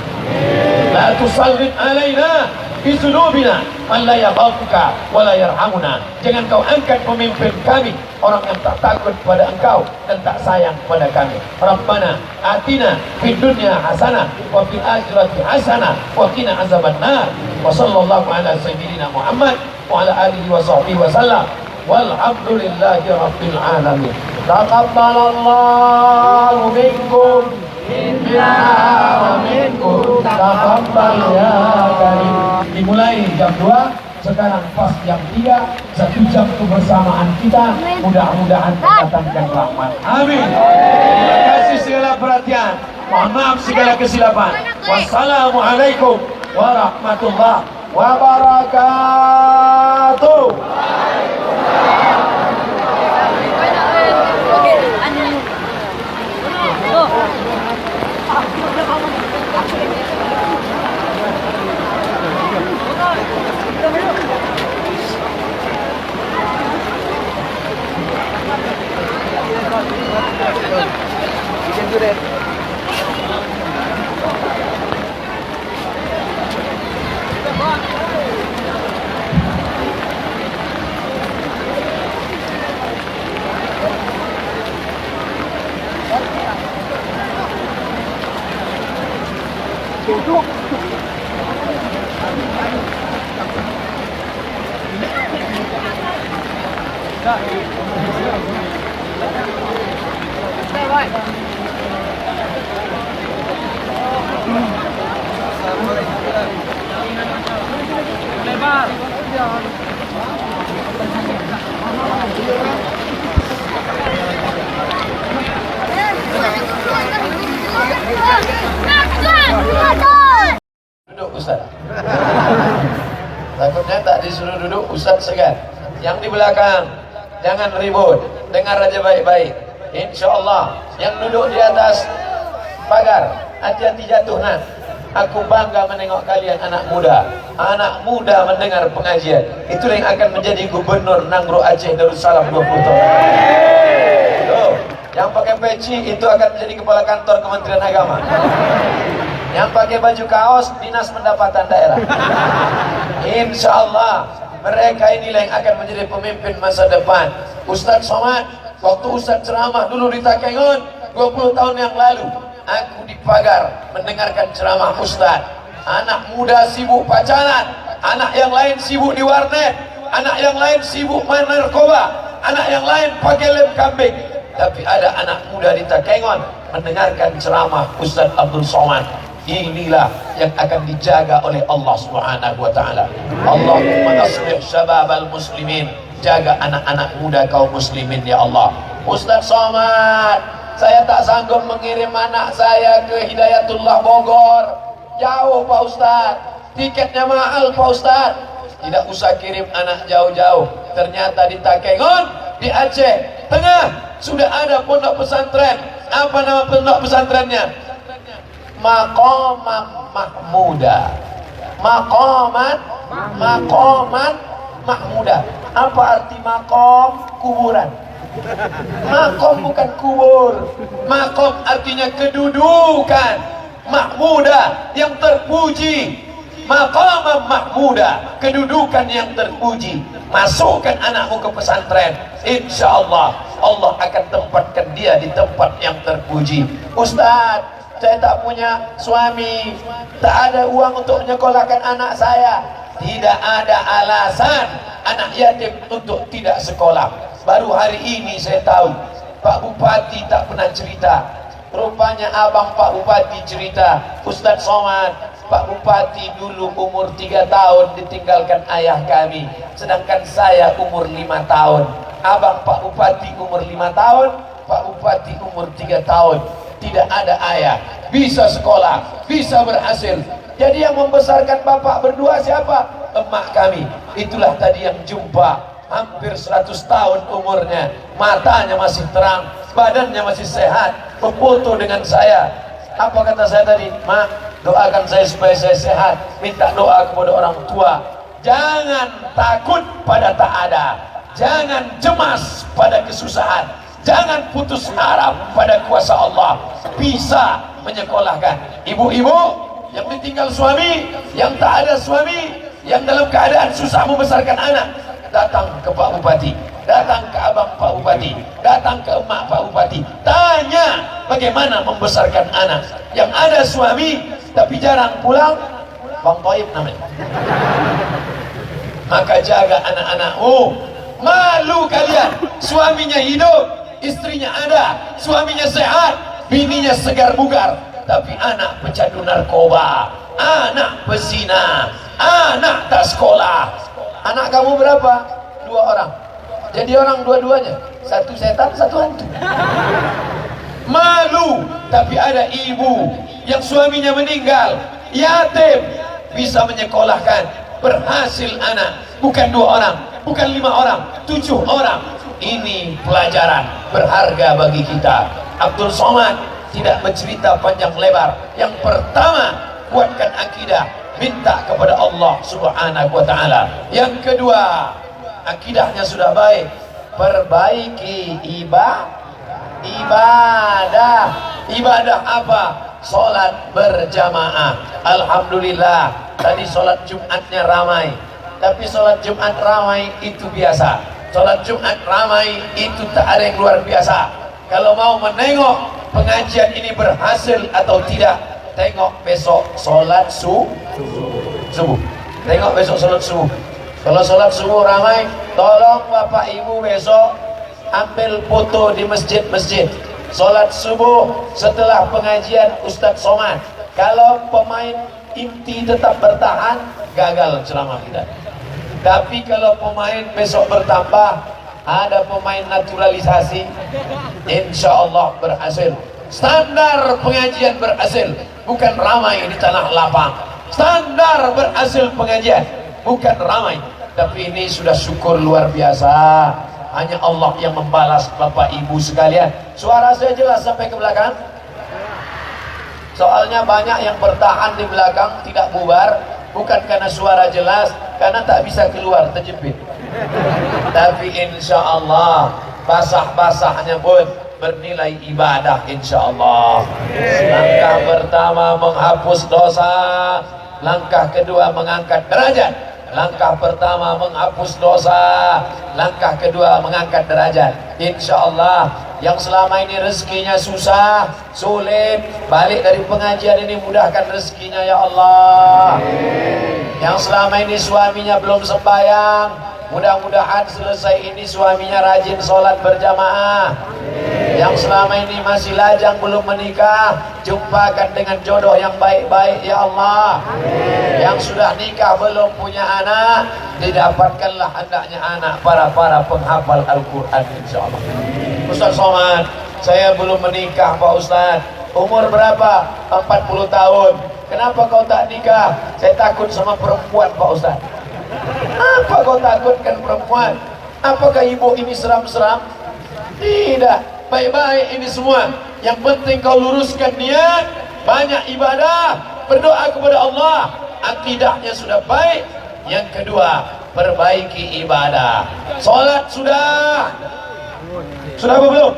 La tusallit alaina fi sunubina man la yakhafuka wa la yarhamuna. Jangan kau angkat pemimpin kami orang yang tak takut pada engkau dan tak sayang pada kami. Rabbana atina fid dunya hasanah wa fil akhirati hasanah wa qina azabannar. Wa sallallahu ala sayyidina Muhammad wa ala alihi wa sahbihi wa sallam. Walhamdulillahi rabbil alamin. Taqabbalallahu minkum minna wa minkum taqabbal ya karim. Dimulai jam 2, sekarang pas jam 3, 1 jam kebersamaan kita mudah-mudahan mendatangkan rahmat. Amin. Terima kasih segala perhatian. Mohon maaf segala kesilapan. Wassalamualaikum warahmatullahi wabarakatuh. Duduk Ustaz. Takutnya tak disuruh duduk, Ustaz segan. Yang di belakang jangan ribut, dengar aja baik-baik. Insyaallah yang duduk di atas pagar hati-hati jatuh. Nah, aku bangga menengok kalian anak muda mendengar pengajian. Itu yang akan menjadi gubernur Nangro Aceh Darussalam 20 tahun. Tuh, yang pakai peci itu akan menjadi kepala kantor Kementerian Agama. Yang pakai baju kaos Dinas Pendapatan Daerah. Insyaallah mereka inilah yang akan menjadi pemimpin masa depan. Ustaz Somad, waktu Ustaz ceramah dulu di Takengon 20 tahun yang lalu, aku di pagar mendengarkan ceramah Ustaz. Anak muda sibuk pacaran, anak yang lain sibuk di warnet, anak yang lain sibuk main narkoba, anak yang lain pakai lem kambing. Tapi ada anak muda di Takengon mendengarkan ceramah Ustaz Abdul Somad. Inilah yang akan dijaga oleh Allah Subhanahu wa taala. Allahumma aslih syababal muslimin, jaga anak-anak muda kaum muslimin ya Allah. Ustaz Somad, saya tak sanggup mengirim anak saya ke Hidayatullah Bogor. Jauh Pak Ustaz, tiketnya mahal Pak Ustaz. Tidak usah kirim anak jauh-jauh. Ternyata di Takengon, di Aceh Tengah sudah ada pondok pesantren. Apa nama pondok pesantrennya? Maqamat Mahmuda. Maqamat Mahmuda. Apa arti maqam? Kuburan. Maqam bukan kubur. Maqam artinya kedudukan. Mahmuda yang terpuji. Maqam Mahmuda, kedudukan yang terpuji. Masukkan anakmu ke pesantren, insyaallah Allah akan tempatkan dia di tempat yang terpuji. Ustaz, saya tak punya suami, tak ada uang untuk menyekolahkan anak saya. Tidak ada alasan anak yatim untuk tidak sekolah. Baru hari ini saya tahu, Pak Bupati tak pernah cerita. Rupanya abang Pak Bupati cerita, Ustaz Somad, Pak Bupati dulu umur 3 tahun ditinggalkan ayah kami, sedangkan saya umur 5 tahun. Abang Pak Bupati umur 5 tahun, Pak Bupati umur 3 tahun. Tidak ada ayah, bisa sekolah, bisa berhasil. Jadi yang membesarkan bapak berdua siapa? Emak kami. Itulah tadi yang jumpa, hampir 100 tahun umurnya, matanya masih terang, badannya masih sehat, berfoto dengan saya. Apa kata saya tadi? Mak, doakan saya supaya saya sehat, minta doa kepada orang tua. Jangan takut pada tak ada, jangan cemas pada kesusahan, jangan putus harap pada kuasa Allah. Bisa menyekolahkan ibu-ibu yang ditinggal suami, yang tak ada suami, yang dalam keadaan susah membesarkan anak, datang ke Pak Bupati, datang ke abang Pak Bupati, datang ke emak Pak Bupati, tanya bagaimana membesarkan anak. Yang ada suami tapi jarang pulang, Bang Toib namanya. Maka jaga anak-anakmu. Malu kalian, suaminya hidup, istrinya ada, suaminya sehat, bininya segar bugar, tapi anak pecandu narkoba, anak pezina, anak tak sekolah. Anak kamu berapa? 2 orang. Jadi orang dua-duanya, satu setan, satu hantu. Malu, tapi ada ibu yang suaminya meninggal, yatim, bisa menyekolahkan, berhasil anak, bukan 2 orang, bukan 5 orang, 7 orang. Ini pelajaran berharga bagi kita. Abdul Somad tidak bercerita panjang lebar. Yang pertama, kuatkan akidah, minta kepada Allah Subhanahu wa taala. Yang kedua, akidahnya sudah baik, perbaiki ibadah. Ibadah apa? Salat berjamaah. Alhamdulillah, tadi salat Jumatnya ramai. Tapi salat Jumat ramai itu biasa. Salat Jumat ramai itu tak ada yang luar biasa. Kalau mau menengok pengajian ini berhasil atau tidak, tengok besok salat subuh. Tengok besok salat subuh. Kalau salat subuh ramai, tolong Bapak Ibu besok ambil foto di masjid-masjid. Salat subuh setelah pengajian Ustadz Somad. Kalau pemain inti tetap bertahan, gagal ceramah kita. Tapi kalau pemain besok bertambah, ada pemain naturalisasi, insya Allah berhasil. Standar pengajian berhasil, bukan ramai di tanah lapang. Standar berhasil pengajian, bukan ramai. Tapi ini sudah syukur luar biasa. Hanya Allah yang membalas Bapak Ibu sekalian. Suara saya jelas sampai ke belakang? Soalnya banyak yang bertahan di belakang, tidak bubar. Bukan karena suara jelas, karena tak bisa keluar, terjepit. Tapi insya Allah basah-basahnya pun bernilai ibadah insya Allah. Langkah pertama menghapus dosa, langkah kedua mengangkat derajat. Langkah pertama menghapus dosa, langkah kedua mengangkat derajat. Insya Allah yang selama ini rezekinya susah, sulit, balik dari pengajian ini mudahkan rezekinya ya Allah. Yang selama ini suaminya belum sembahyang, mudah-mudahan selesai ini suaminya rajin sholat berjamaah. Yang selama ini masih lajang belum menikah, jumpakan dengan jodoh yang baik-baik ya Allah. Yang sudah nikah belum punya anak, didapatkanlah hendaknya anak para penghafal Al-Quran insya Allah. Ustaz Somad, saya belum menikah Pak Ustaz. Umur berapa? 40 tahun. Kenapa kau tak nikah? Saya takut sama perempuan Pak Ustaz. Apa kau takutkan perempuan? Apakah ibu ini seram-seram? Tidak. Baik-baik ini semua. Yang penting kau luruskan niat, banyak ibadah, berdoa kepada Allah, akidahnya sudah baik. Yang kedua, perbaiki ibadah. Salat sudah apa belum?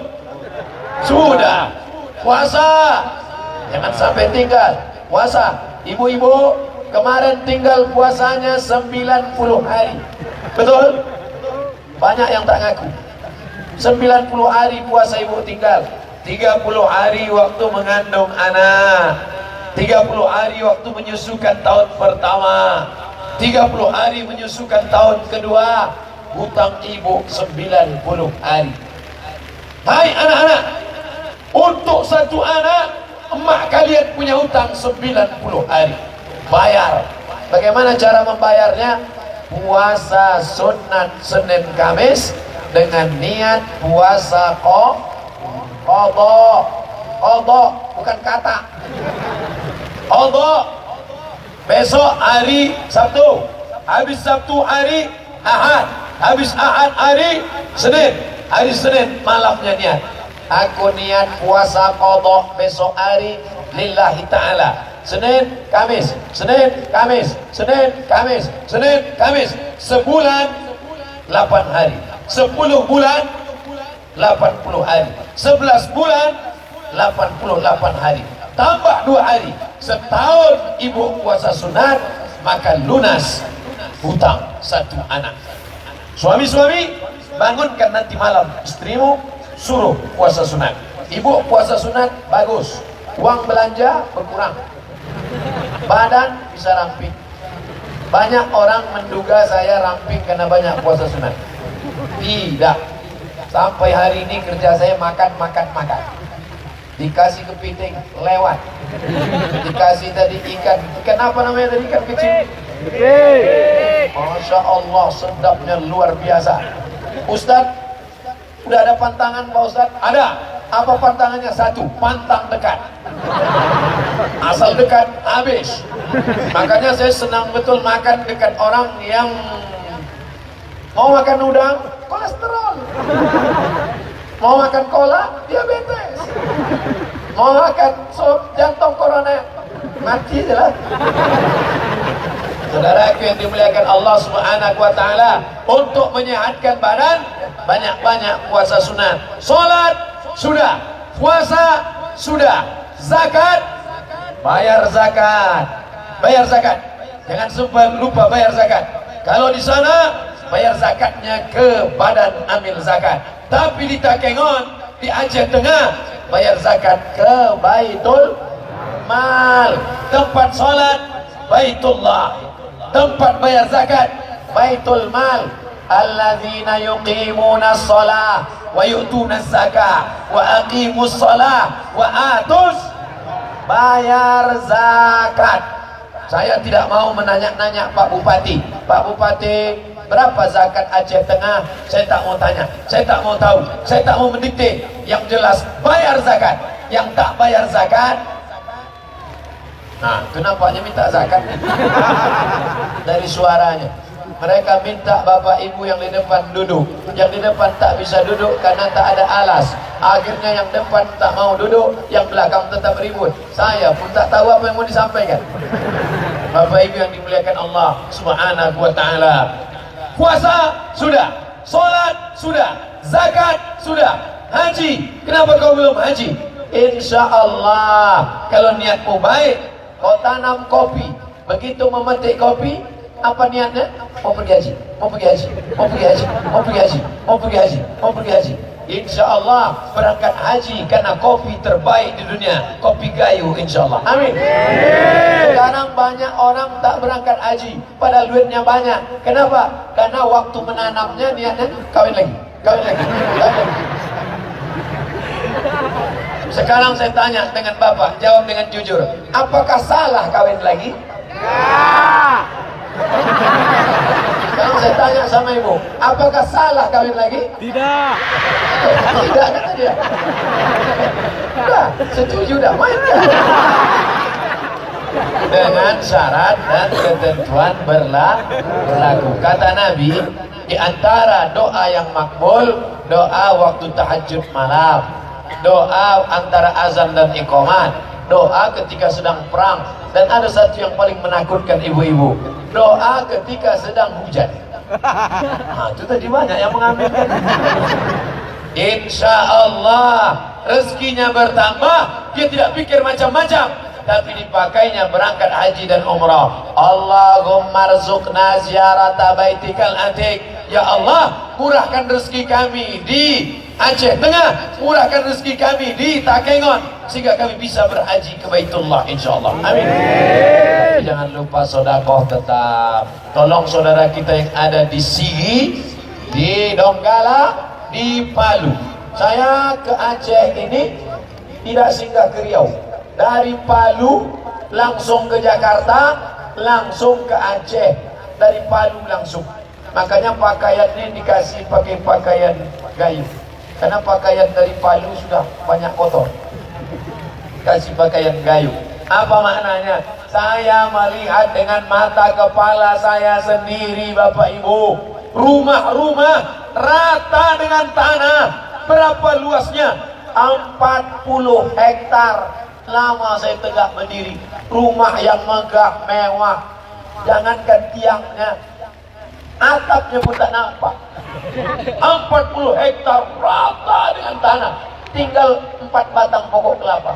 Sudah. Puasa jangan sampai tinggal. Puasa, ibu-ibu kemarin tinggal puasanya 90 hari. Betul? Banyak yang tak ngaku. 90 hari puasa ibu tinggal. 30 hari waktu mengandung anak, 30 hari waktu menyusukan tahun pertama, 30 hari menyusukan tahun kedua. Hutang ibu 90 hari. Hai anak-anak, untuk satu anak emak kalian punya hutang 90 hari. Bayar. Bagaimana cara membayarnya? Puasa sunat Senin Kamis dengan niat puasa qadha, bukan kata. Qadha. Besok hari Sabtu, habis Sabtu hari Ahad, habis Ahad hari Senin, hari Senin malamnya niat, aku niat puasa qadha besok hari lillahi ta'ala. Senin, Kamis, Senin, Kamis, Senin, Kamis, Senin, Kamis. Sebulan 8 hari, 10 bulan 80 hari, 11 bulan 88 hari, tambah 2 hari. Setahun ibu puasa sunat, maka lunas hutang 1 anak. Suami-suami, bangunkan nanti malam istrimu, suruh puasa sunat. Ibu puasa sunat, bagus. Uang belanja berkurang, badan bisa ramping. Banyak orang menduga saya ramping karena banyak puasa sunat. Tidak. Sampai hari ini kerja saya makan. Dikasih kepiting lewat, dikasih tadi ikan apa namanya tadi, ikan kecil. Masya Allah, sedapnya luar biasa. Ustadz, udah ada pantangan Pak Ustadz? Ada. Apa pantangannya? 1, pantang dekat. Asal dekat habis. Makanya saya senang betul makan dekat orang yang mau makan udang, kolesterol. Mau makan cola, diabetes. Mau makan sop, jantung koroner, mati jelas. Saudaraku yang dimuliakan Allah Subhanahu wa taala, untuk menyehatkan badan, banyak-banyak puasa sunat. Salat sudah, puasa sudah, zakat, bayar zakat. Bayar zakat. Jangan sempat lupa bayar zakat. Kalau di sana bayar zakatnya ke Badan Amil Zakat. Tapi di Takengon, di Aceh Tengah, bayar zakat ke Baitul Mal. Tempat sholat Baitullah, tempat bayar zakat Baitul Mal. Alladzina yuqimuna shalah wa yu'tuna zakah wa aqimus shalah wa atus, bayar zakat. Saya tidak mau menanya-nanya Pak Bupati. Pak Bupati, berapa zakat Aceh Tengah? Saya tak mau tanya, saya tak mau tahu, saya tak mau mendikte. Yang jelas bayar zakat. Yang tak bayar zakat, nah kenapa dia minta zakat? Dari suaranya mereka minta bapak ibu yang di depan duduk, yang di depan tak bisa duduk karena tak ada alas. Akhirnya yang depan tak mau duduk, yang belakang tetap ribut. Saya pun tak tahu apa yang mau disampaikan. Bapak ibu yang dimuliakan Allah Subhanahu wa taala, puasa sudah, sholat sudah, zakat sudah, haji. Kenapa kau belum haji? Insya Allah kalau niatmu baik, kau tanam kopi, begitu memetik kopi, apa niatnya? Mau pergi haji, mau pergi haji, mau pergi haji, mau pergi haji, mau pergi haji, mau pergi haji. Insya Allah berangkat haji karena kopi terbaik di dunia, kopi gayo, insya Allah. Amin. Sekarang banyak orang tak berangkat haji padahal duitnya banyak. Kenapa? Karena waktu menanamnya niatnya kawin lagi, kawin lagi, kawin lagi. Sekarang saya tanya dengan bapak, jawab dengan jujur, apakah salah kawin lagi? Ya. Sekarang saya tanya sama ibu, apakah salah kawin lagi? Tidak. Tidak kata dia. Udah, setuju dah, main dah. Dengan syarat dan ketentuan berlaku. Kata Nabi, di antara doa yang makbul, doa waktu tahajud malam, doa antara azan dan iqamat, doa ketika sedang perang, dan ada satu yang paling menakutkan ibu-ibu, doa ketika sedang hujan. Nah, itu tadi banyak yang mengambil. Insya Allah rezekinya bertambah, dia tidak pikir macam-macam, tapi dipakainya berangkat haji dan umrah. Allahumma rzuqna ziyarata baitikal atiq. Ya Allah, murahkan rezeki kami di Aceh Tengah, murahkan rezeki kami di Takengon, sehingga kami bisa berhaji ke Baitullah, insyaallah. Amin. Jangan lupa sedekah tetap. Tolong saudara kita yang ada di Sigi, di Donggala, di Palu. Saya ke Aceh ini tidak singgah ke Riau. Dari Palu langsung ke Jakarta, langsung ke Aceh. Dari Palu langsung. Makanya pakaiannya dikasih pakai pakaian gayu. Karena pakaian dari Palu sudah banyak kotor. Kasih pakaian gayu. Apa maknanya? Saya melihat dengan mata kepala saya sendiri, Bapak Ibu. Rumah-rumah rata dengan tanah. Berapa luasnya? 40 hektar. Lama saya tegak berdiri. Rumah yang megah, mewah. Jangankan tiangnya, atapnya pun tak nampak. 40 hektar rata dengan tanah. Tinggal 4 batang pokok kelapa.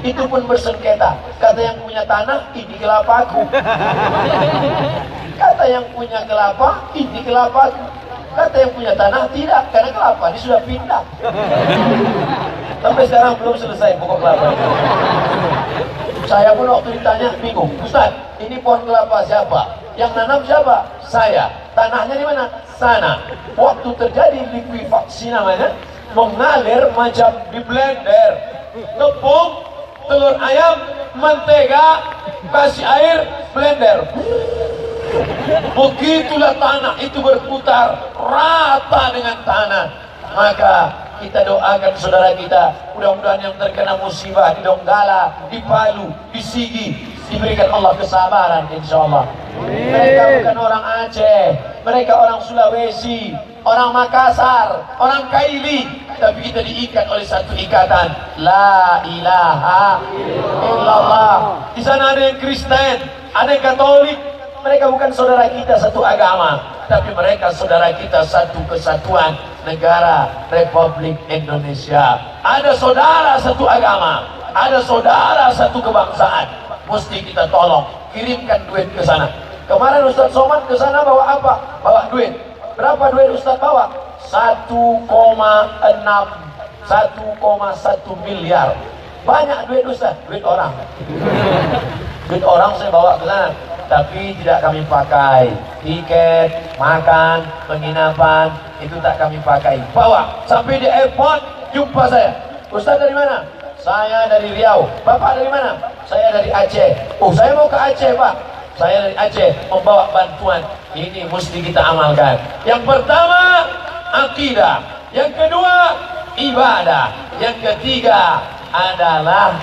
Itu pun bersengketa. Kata yang punya tanah, ini kelapa aku. Kata yang punya kelapa, ini kelapa. Kata yang punya tanah, tidak, karena kelapa ini sudah pindah. Sampai sekarang belum selesai pokok kelapa itu. Saya pun waktu ditanya bingung, Ustaz, ini pohon kelapa siapa? Yang nanam siapa? Saya. Tanahnya di mana? Sana. Waktu terjadi likuifaksi namanya, mengalir macam di blender. Tepung, telur ayam, mentega, kasih air, blender. Begitulah tanah itu berputar rata dengan tanah. Maka kita doakan saudara kita, mudah-mudahan yang terkena musibah di Donggala, di Palu, di Sigi, diberikan Allah kesabaran insyaallah. Mereka bukan orang Aceh, mereka orang Sulawesi, orang Makassar, orang Kaili, tapi kita diikat oleh satu ikatan La ilaha illallah. Di sana ada yang Kristen, ada yang Katolik. Mereka bukan saudara kita satu agama, tapi mereka saudara kita satu kesatuan negara Republik Indonesia. Ada saudara satu agama, ada saudara satu kebangsaan. Mesti kita tolong, kirimkan duit ke sana. Kemarin Ustaz Somad ke sana bawa apa? Bawa duit. Berapa duit Ustaz bawa? 1,1 miliar. Banyak duit Ustaz, duit orang. Duit orang saya bawa ke sana. Tapi tidak kami pakai. Tiket, makan, penginapan, itu tak kami pakai. Bawa, sampai di airport, jumpa saya. Ustaz dari mana? Saya dari Riau. Bapak dari mana? Saya dari Aceh. Oh, saya mau ke Aceh, Pak. Saya dari Aceh, membawa bantuan. Ini mesti kita amalkan. Yang pertama, akidah. Yang kedua, ibadah. Yang ketiga adalah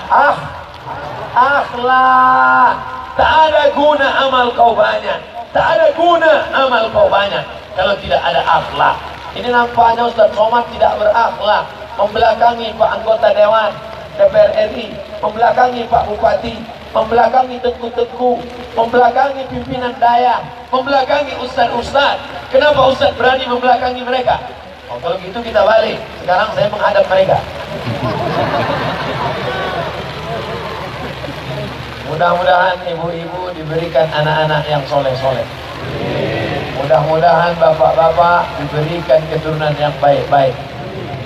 akhlak. Tak ada guna amal kau banyak, tak ada guna amal kau banyak kalau tidak ada akhlak. Ini nampaknya Ustaz Somad tidak berakhlak, membelakangi Pak Anggota Dewan DPR RI, membelakangi Pak Bupati, membelakangi tengku-tengku, membelakangi pimpinan daya, membelakangi ustaz-ustaz. Kenapa Ustaz berani membelakangi mereka? Oh, kalau gitu kita balik, sekarang saya menghadap mereka. Mudah-mudahan ibu-ibu diberikan anak-anak yang soleh-soleh. Mudah-mudahan bapak-bapak diberikan keturunan yang baik-baik.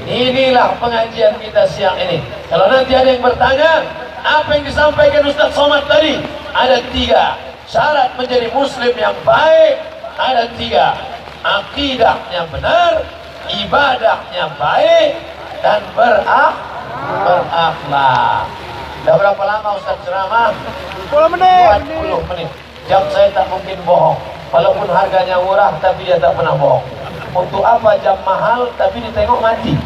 Inilah pengajian kita siang ini. Kalau nanti ada yang bertanya, apa yang disampaikan Ustaz Somad tadi? Ada 3 syarat menjadi muslim yang baik. Ada 3, akidahnya benar, ibadahnya baik, dan berakhlak. Sudah berapa lama Ustaz ceramah? 10 menit. 40 menit. Jam saya tak mungkin bohong. Walaupun harganya murah, tapi dia tak pernah bohong. Untuk apa jam mahal, tapi ditengok mati?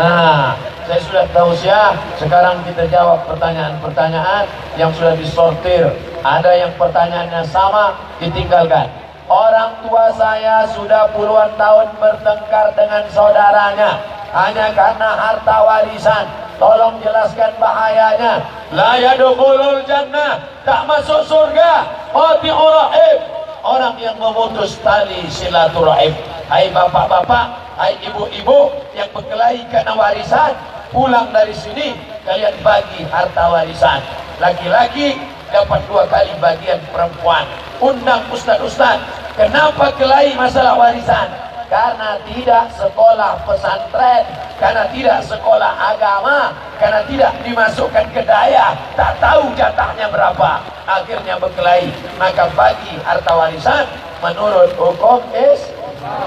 Nah, saya sudah tausiah. Sekarang kita jawab pertanyaan-pertanyaan yang sudah disortir. Ada yang pertanyaannya sama, ditinggalkan. Orang tua saya sudah puluhan tahun bertengkar dengan saudaranya hanya karena harta warisan. Tolong jelaskan bahayanya. La yadkhulul jannah, tak masuk surga. Qati'ur rahim, orang yang memutus tali silaturahim. Hai bapak-bapak, hai ibu-ibu yang berkelahi karena warisan, pulang dari sini kalian bagi harta warisan. Laki-laki dapat 2 kali bagian perempuan. Undang ustaz-ustaz, kenapa kelahi masalah warisan? Karena tidak sekolah pesantren, karena tidak sekolah agama, karena tidak dimasukkan ke daya, tak tahu jatahnya berapa, akhirnya berkelahi. Maka bagi harta warisan menurut hukum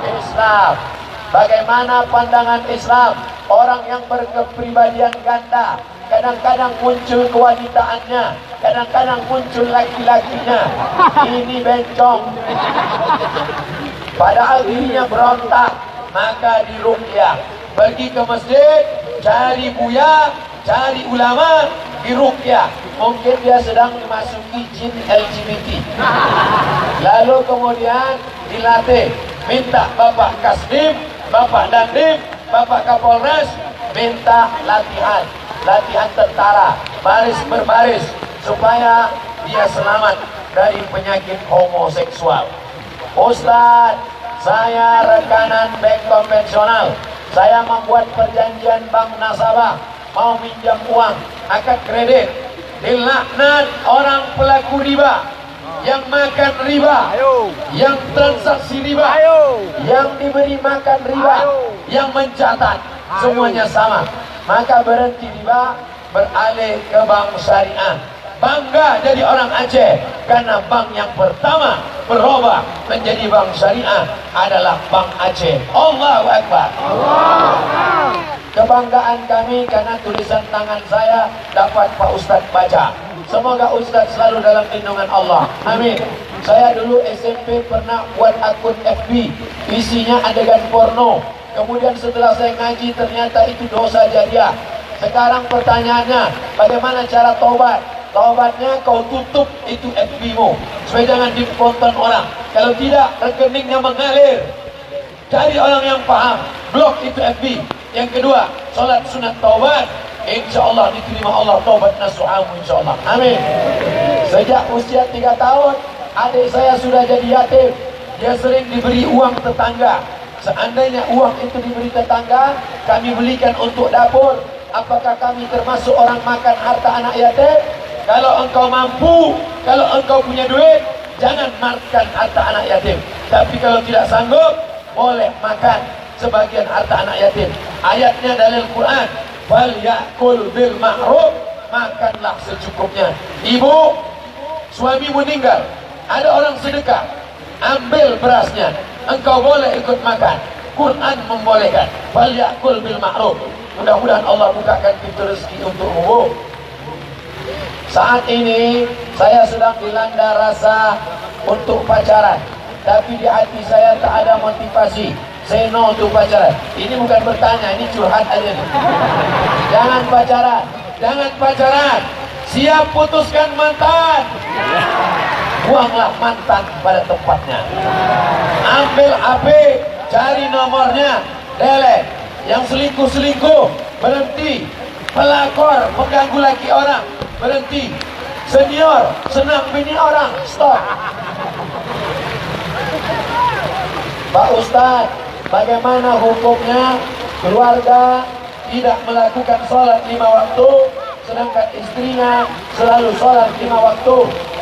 Islam. Bagaimana pandangan Islam? Orang yang berkepribadian ganda, kadang-kadang muncul kewanitaannya, kadang-kadang muncul laki-lakinya. Ini bencong. Padahal dirinya berontak, maka diruqyah. Pergi ke masjid, cari buya, cari ulama, diruqyah. Mungkin dia sedang memasuki jin LGBT. Lalu kemudian dilatih, minta Bapak Kasdim, Bapak Dandim, Bapak Kapolres, minta latihan tentara, baris berbaris, supaya dia selamat dari penyakit homoseksual. Ustaz, saya rekanan bank konvensional. Saya membuat perjanjian bank nasabah, mau minjam uang, akad kredit. Dilaknat orang pelaku riba yang makan riba, yang transaksi riba, yang diberi makan riba, yang mencatat, semuanya sama. Maka berhenti riba, beralih ke bank syariah. Bangga jadi orang Aceh karena bank yang pertama berubah menjadi bank syariah adalah Bank Aceh. Allahu Akbar. Kebanggaan kami karena tulisan tangan saya dapat Pak Ustadz baca. Semoga Ustadz selalu dalam lindungan Allah. Amin. Saya dulu SMP pernah buat akun FB, isinya adegan porno. Kemudian setelah saya ngaji ternyata itu dosa jariah. Sekarang pertanyaannya, bagaimana cara taubat? Taubatnya kau tutup itu FB-mu supaya jangan ditonton orang. Kalau tidak, rekeningnya mengalir. Cari orang yang paham, blok itu FB. Yang kedua, sholat sunat taubat, insya Allah diterima Allah taubat nasuhamu insya Allah. Amin. Sejak usia 3 tahun, adik saya sudah jadi yatim. Dia sering diberi uang tetangga. Seandainya uang itu diberi tetangga, kami belikan untuk dapur. Apakah kami termasuk orang makan harta anak yatim? Kalau engkau mampu, kalau engkau punya duit, jangan makan harta anak yatim. Tapi kalau tidak sanggup, boleh makan sebagian harta anak yatim. Ayatnya dalil Quran, wal yakul bil ma'ruf, makanlah secukupnya. Ibu, suami meninggal, ada orang sedekah, ambil berasnya, engkau boleh ikut makan. Quran membolehkan, wal yakul bil ma'ruf. Mudah-mudahan Allah bukakan pintu rezeki untukmu. Saat ini saya sedang dilanda rasa untuk pacaran, tapi di hati saya tak ada motivasi. Say no untuk pacaran. Ini bukan bertanya, ini curhat aja nih. Jangan pacaran, jangan pacaran. Siap putuskan mantan, buanglah mantan pada tempatnya. Ambil HP, cari nomornya, delete. Yang selingkuh-selingkuh, berhenti. Pelakor mengganggu laki orang, berhenti. Senior senang bini orang, stop. Pak Ustadz, bagaimana hukumnya keluarga tidak melakukan sholat 5 waktu, sedangkan istrinya selalu sholat 5 waktu?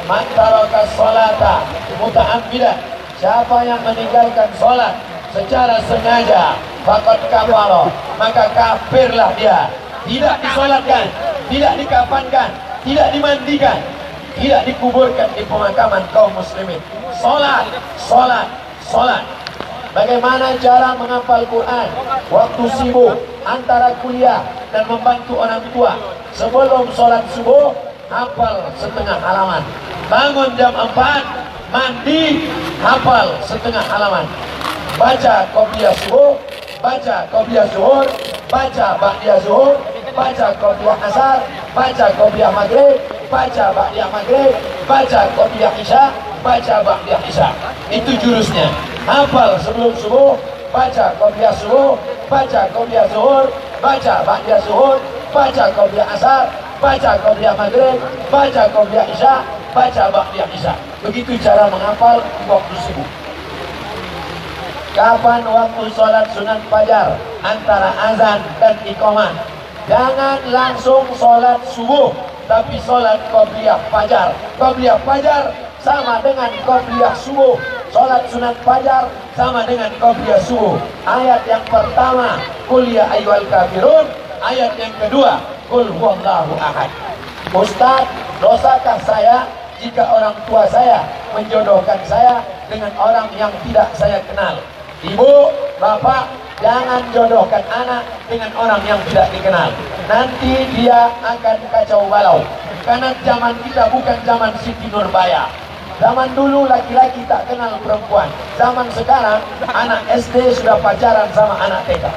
Man taraka sholata muta'ammidan, siapa yang meninggalkan sholat secara sengaja, faqad kafara, maka kafirlah dia. Tidak disolatkan, tidak dikafankan, tidak dimandikan, tidak dikuburkan di pemakaman kaum muslimin. Sholat, sholat, sholat. Bagaimana cara menghafal Quran waktu sibuk antara kuliah dan membantu orang tua? Sebelum sholat subuh, hafal setengah halaman. Bangun jam 4, mandi, hafal setengah halaman. Baca qobliyah subuh, baca qobliyah zuhur, baca ba'diyah zuhur, baca qobliyah asar, baca qobliyah maghrib, baca ba'diyah maghrib, baca qobliyah isya, baca ba'diyah isya. Itu jurusnya. Hafal sebelum subuh, baca qobliyah subuh, baca qobliyah zuhur, baca ba'diyah zuhur, baca qobliyah asar, baca qobliyah maghrib, baca qobliyah isya, baca ba'diyah isya. Begitu cara menghafal waktu sibuk. Kapan waktu sholat sunat fajar? Antara azan dan iqamah. Jangan langsung sholat subuh, tapi sholat qobliyah fajar. Qobliyah fajar sama dengan qobliyah subuh. Sholat sunat fajar sama dengan qobliyah subuh. Ayat yang pertama, qul ya ayyuhal kafirun. Ayat yang kedua, qul huwallahu ahad. Ustaz, dosakah saya jika orang tua saya menjodohkan saya dengan orang yang tidak saya kenal? Ibu, bapak, jangan jodohkan anak dengan orang yang tidak dikenal. Nanti dia akan kacau balau. Karena zaman kita bukan zaman Siti Nurbaya. Zaman dulu laki-laki tak kenal perempuan. Zaman sekarang anak SD sudah pacaran sama anak TK.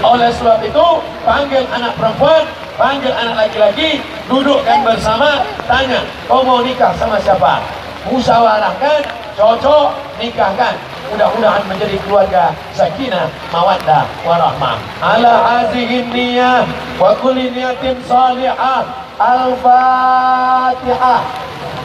Oleh sebab itu, panggil anak perempuan, panggil anak laki-laki, dudukkan bersama, tanya, kau mau nikah sama siapa? Musyawarahkan, cocok, nikahkan. Mudah-mudahan menjadi keluarga sakinah, mawaddah, warahmah. Ala hazihin niyah wa kulli niyatin salihah. Al-Fatihah.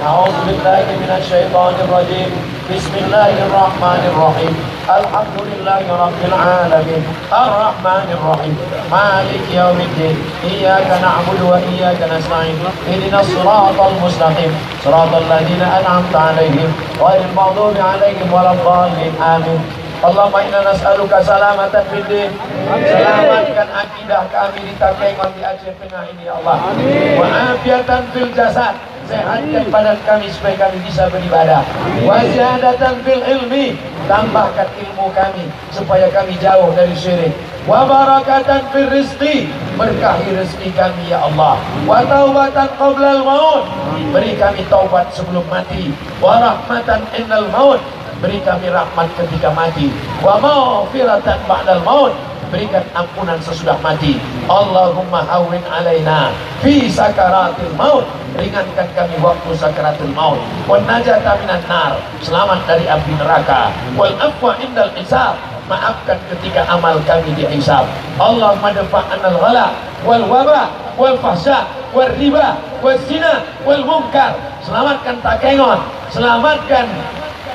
A'udzu billahi minasyaitonir rajim. Bismillahirrahmanirrahim. Alhamdulillahi rabbil alamin. Arrahmanir rahim. Maliki yaumiddin. Iyyaka na'budu wa iyyaka nasta'in. Ihdinas siratal mustaqim. Siratal ladzina an'amta 'alaihim ghairil maghdubi 'alaihim waladdallin. Amin. Allahumma inna nas'aluka salamatan fid din. Selamatkan akidah kami di Takengon di Aceh Tengah ini ya Allah. Wa afiatan fil jasad. Sehatkan badan kami supaya kami bisa beribadah. Wa ziyadatan fil ilmi. Tambahkan ilmu kami supaya kami jauh dari syirik. Wa barakatan fil rizqi. Berkahi rezeki kami ya Allah. Wa taubatan qabla al-maut. Beri kami taubat sebelum mati. Wa rahmatan indal maut. Beri kami rahmat ketika mati. Wa maghfiratan ba'dal maut. Berikan ampunan sesudah mati. Allahumma hawwin alaina fi sakaratil maut. Ringankan kami waktu sakaratul maut. Wan najata minan nar. Selamat dari api neraka. Wal afwa indal hisab. Maafkan ketika amal kami dihisab. Allahumma dafa'anal ghala wal waba wal fahsya wal riba wal zina wal munkar. Selamatkan Takengon. Selamatkan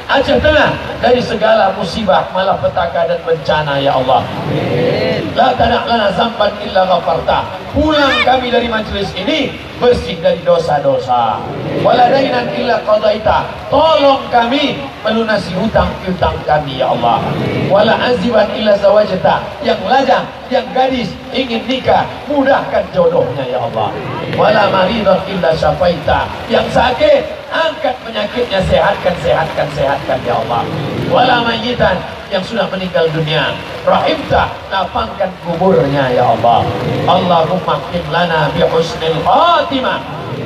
Aceh Tengah dari segala musibah, malapetaka dan bencana ya Allah. La tada' lana zamban illa ghafarta. Pulang kami dari majelis ini bersih dari dosa-dosa. Wala dainan illa qadaita. Tolong kami melunasi hutang-hutang kami ya Allah. Wala aziban illa zawajta. Yang lajang, yang gadis ingin nikah, mudahkan jodohnya ya Allah. Wala maridan illa syafaita. Yang sakit, angkat penyakitnya, sehatkan ya Allah. Wala mayyitan, yang sudah meninggal dunia, rahimta, lapangkan kuburnya ya Allah. Allahumma khtim lana bi husnil khatimah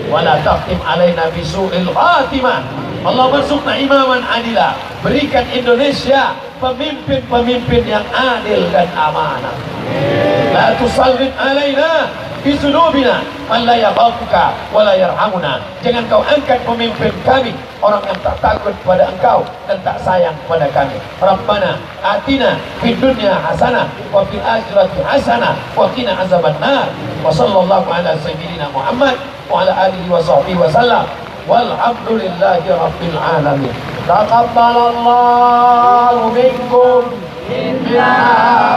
wa la takhtim alaina bi su'il khatimah. Allah bersuka imaman adila. Berikan Indonesia pemimpin-pemimpin yang adil dan amanah. La tusallit alaina bisunubina man la yakhafuka wa la yarhamuna. Jangan kau angkat pemimpin kami orang yang tak takut pada engkau dan tak sayang kepada kami. Rabbana atina fid dunya hasanah wa fil akhirati hasanah wa qina azabannar. Wa sallallahu ala sayyidina Muhammad wa ala alihi wa sahbihi wa sallam. Walhamdulillahi rabbil alamin. Taqabbalallahu minkum minna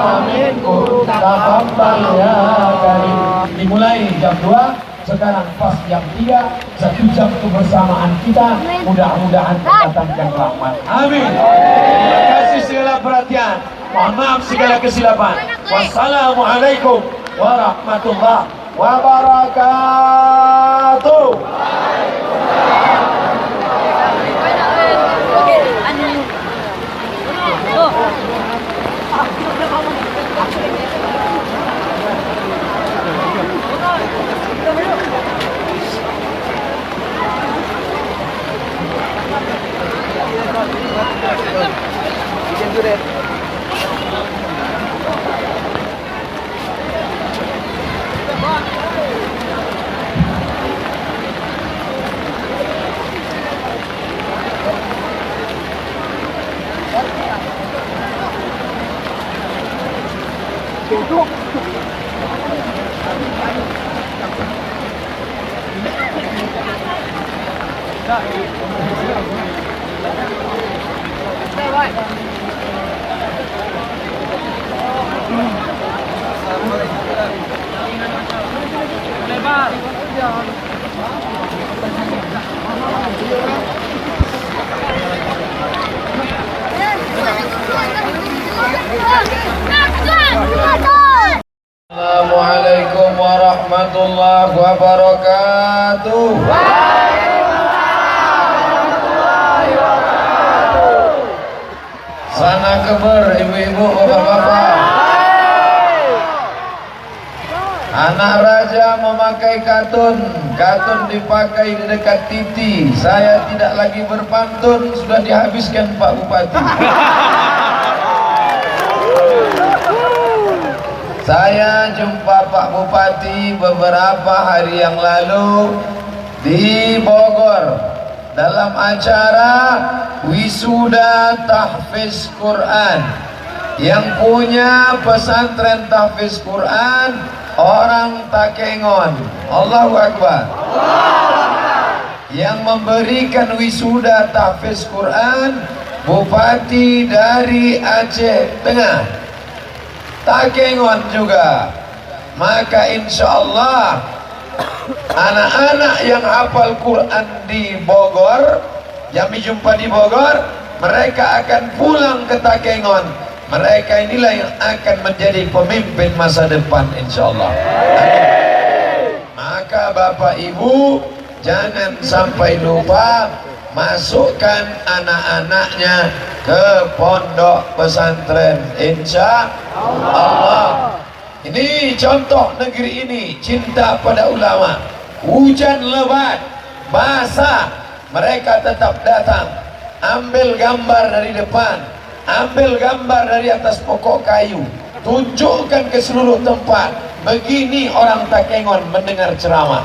wa minkum taqabbal ya karim. Dimulai jam 2, sekarang pas jam 3, 1 jam kebersamaan kita, mudah-mudahan mendatangkan rahmat. Amin. Terima kasih segala perhatian. Mohon maaf segala kesilapan. Wassalamualaikum warahmatullahi wabarakatuh. Assalamualaikum warahmatullahi wabarakatuh. Sana keber ibu-ibu, bapak-bapak. Anak raja memakai katun, katun dipakai di dekat titi. Saya tidak lagi berpantun, sudah dihabiskan Pak Bupati. Saya jumpa Pak Bupati beberapa hari yang lalu di Bogor dalam acara wisuda tahfiz Quran. Yang punya pesantren tahfiz Quran orang Takengon. Allahu Akbar. yang memberikan wisuda tahfiz Quran, bupati dari Aceh Tengah, Takengon juga. Maka insya Allah anak-anak yang hafal Quran di Bogor, yang dijumpa di Bogor, mereka akan pulang ke Takengon. Mereka inilah yang akan menjadi pemimpin masa depan insya Allah. Maka Bapak Ibu jangan sampai lupa masukkan anak-anaknya ke pondok pesantren insya Allah. Ini contoh negeri ini cinta pada ulama. Hujan lebat, basah, mereka tetap datang. Ambil gambar dari depan, ambil gambar dari atas pokok kayu, tunjukkan ke seluruh tempat. Begini orang Takengon mendengar ceramah.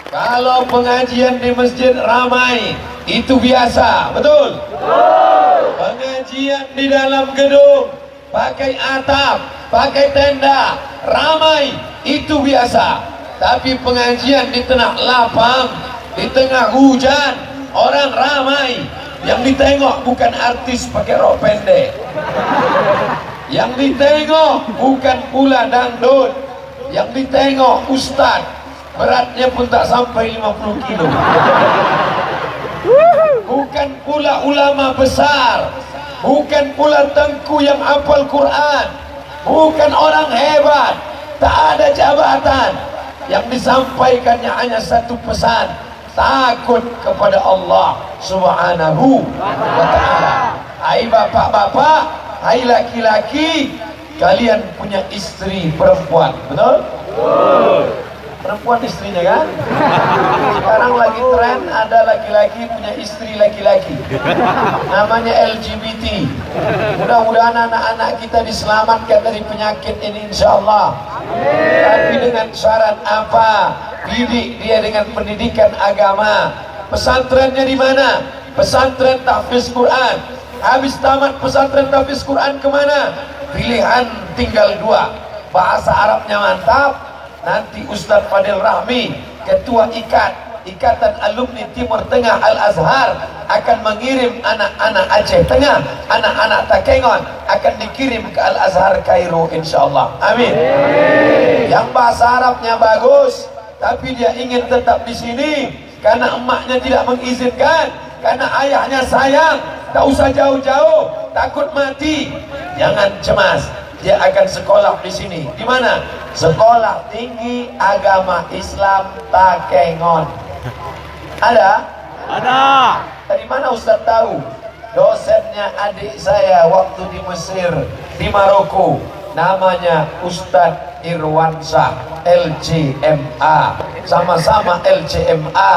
Kalau pengajian di masjid ramai, itu biasa, betul? Pengajian di dalam gedung, pakai atap, pakai tenda, ramai, itu biasa. Tapi pengajian di tengah lapang, di tengah hujan, orang ramai, yang ditengok bukan artis pakai rok pendek, yang ditengok bukan pula dangdut, yang ditengok ustad, beratnya pun tak sampai 50 kilo, bukan pula ulama besar, bukan pula tengku yang hafal Quran, bukan orang hebat, tak ada jabatan. Yang disampaikannya hanya satu pesan: takut kepada Allah Subhanahu wa ta'ala. Hai bapak-bapak, hai laki-laki, kalian punya istri perempuan, betul? Perempuan istrinya kan? Sekarang lagi tren ada laki-laki punya istri laki-laki, namanya LGBT. Mudah-mudahan anak-anak kita diselamatkan dari penyakit ini insyaallah. Tapi dengan syarat apa? Didik dia dengan pendidikan agama. Pesantrennya di mana? Pesantren tahfiz Quran. Habis tamat pesantren tahfiz Quran kemana? Pilihan tinggal dua. Bahasa Arabnya mantap, nanti Ustadz Fadil Rahmi, Ketua Ikatan Alumni Timur Tengah Al-Azhar, akan mengirim anak-anak Aceh Tengah, anak-anak Takengon akan dikirim ke Al-Azhar Kairo insyaallah. Amin. Yang bahasa Arabnya bagus tapi dia ingin tetap di sini karena emaknya tidak mengizinkan, karena ayahnya sayang, tak usah jauh-jauh, takut mati. Jangan cemas, dia akan sekolah di sini. Di mana? Sekolah Tinggi Agama Islam Takengon. Ada? Ada. Dari mana Ustaz tahu? Dosennya adik saya waktu di Mesir, di Maroko. Namanya Ustadz Irwansyah, LCMA. Sama-sama LCMA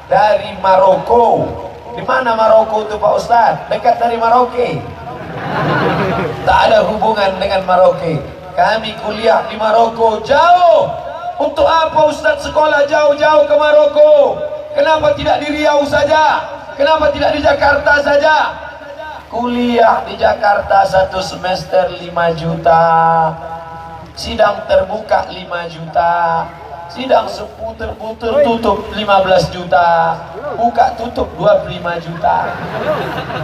dari Maroko. Di mana Maroko itu Pak Ustadz? Dekat dari Maroke. Tak ada hubungan dengan Maroke. Kami kuliah di Maroko jauh. Untuk apa Ustadz sekolah jauh-jauh ke Maroko? Kenapa tidak di Riau saja? Kenapa tidak di Jakarta saja? Kuliah di Jakarta satu semester 5 juta, sidang terbuka 5 juta, sidang seputar-putar tutup 15 juta, buka tutup 25 juta.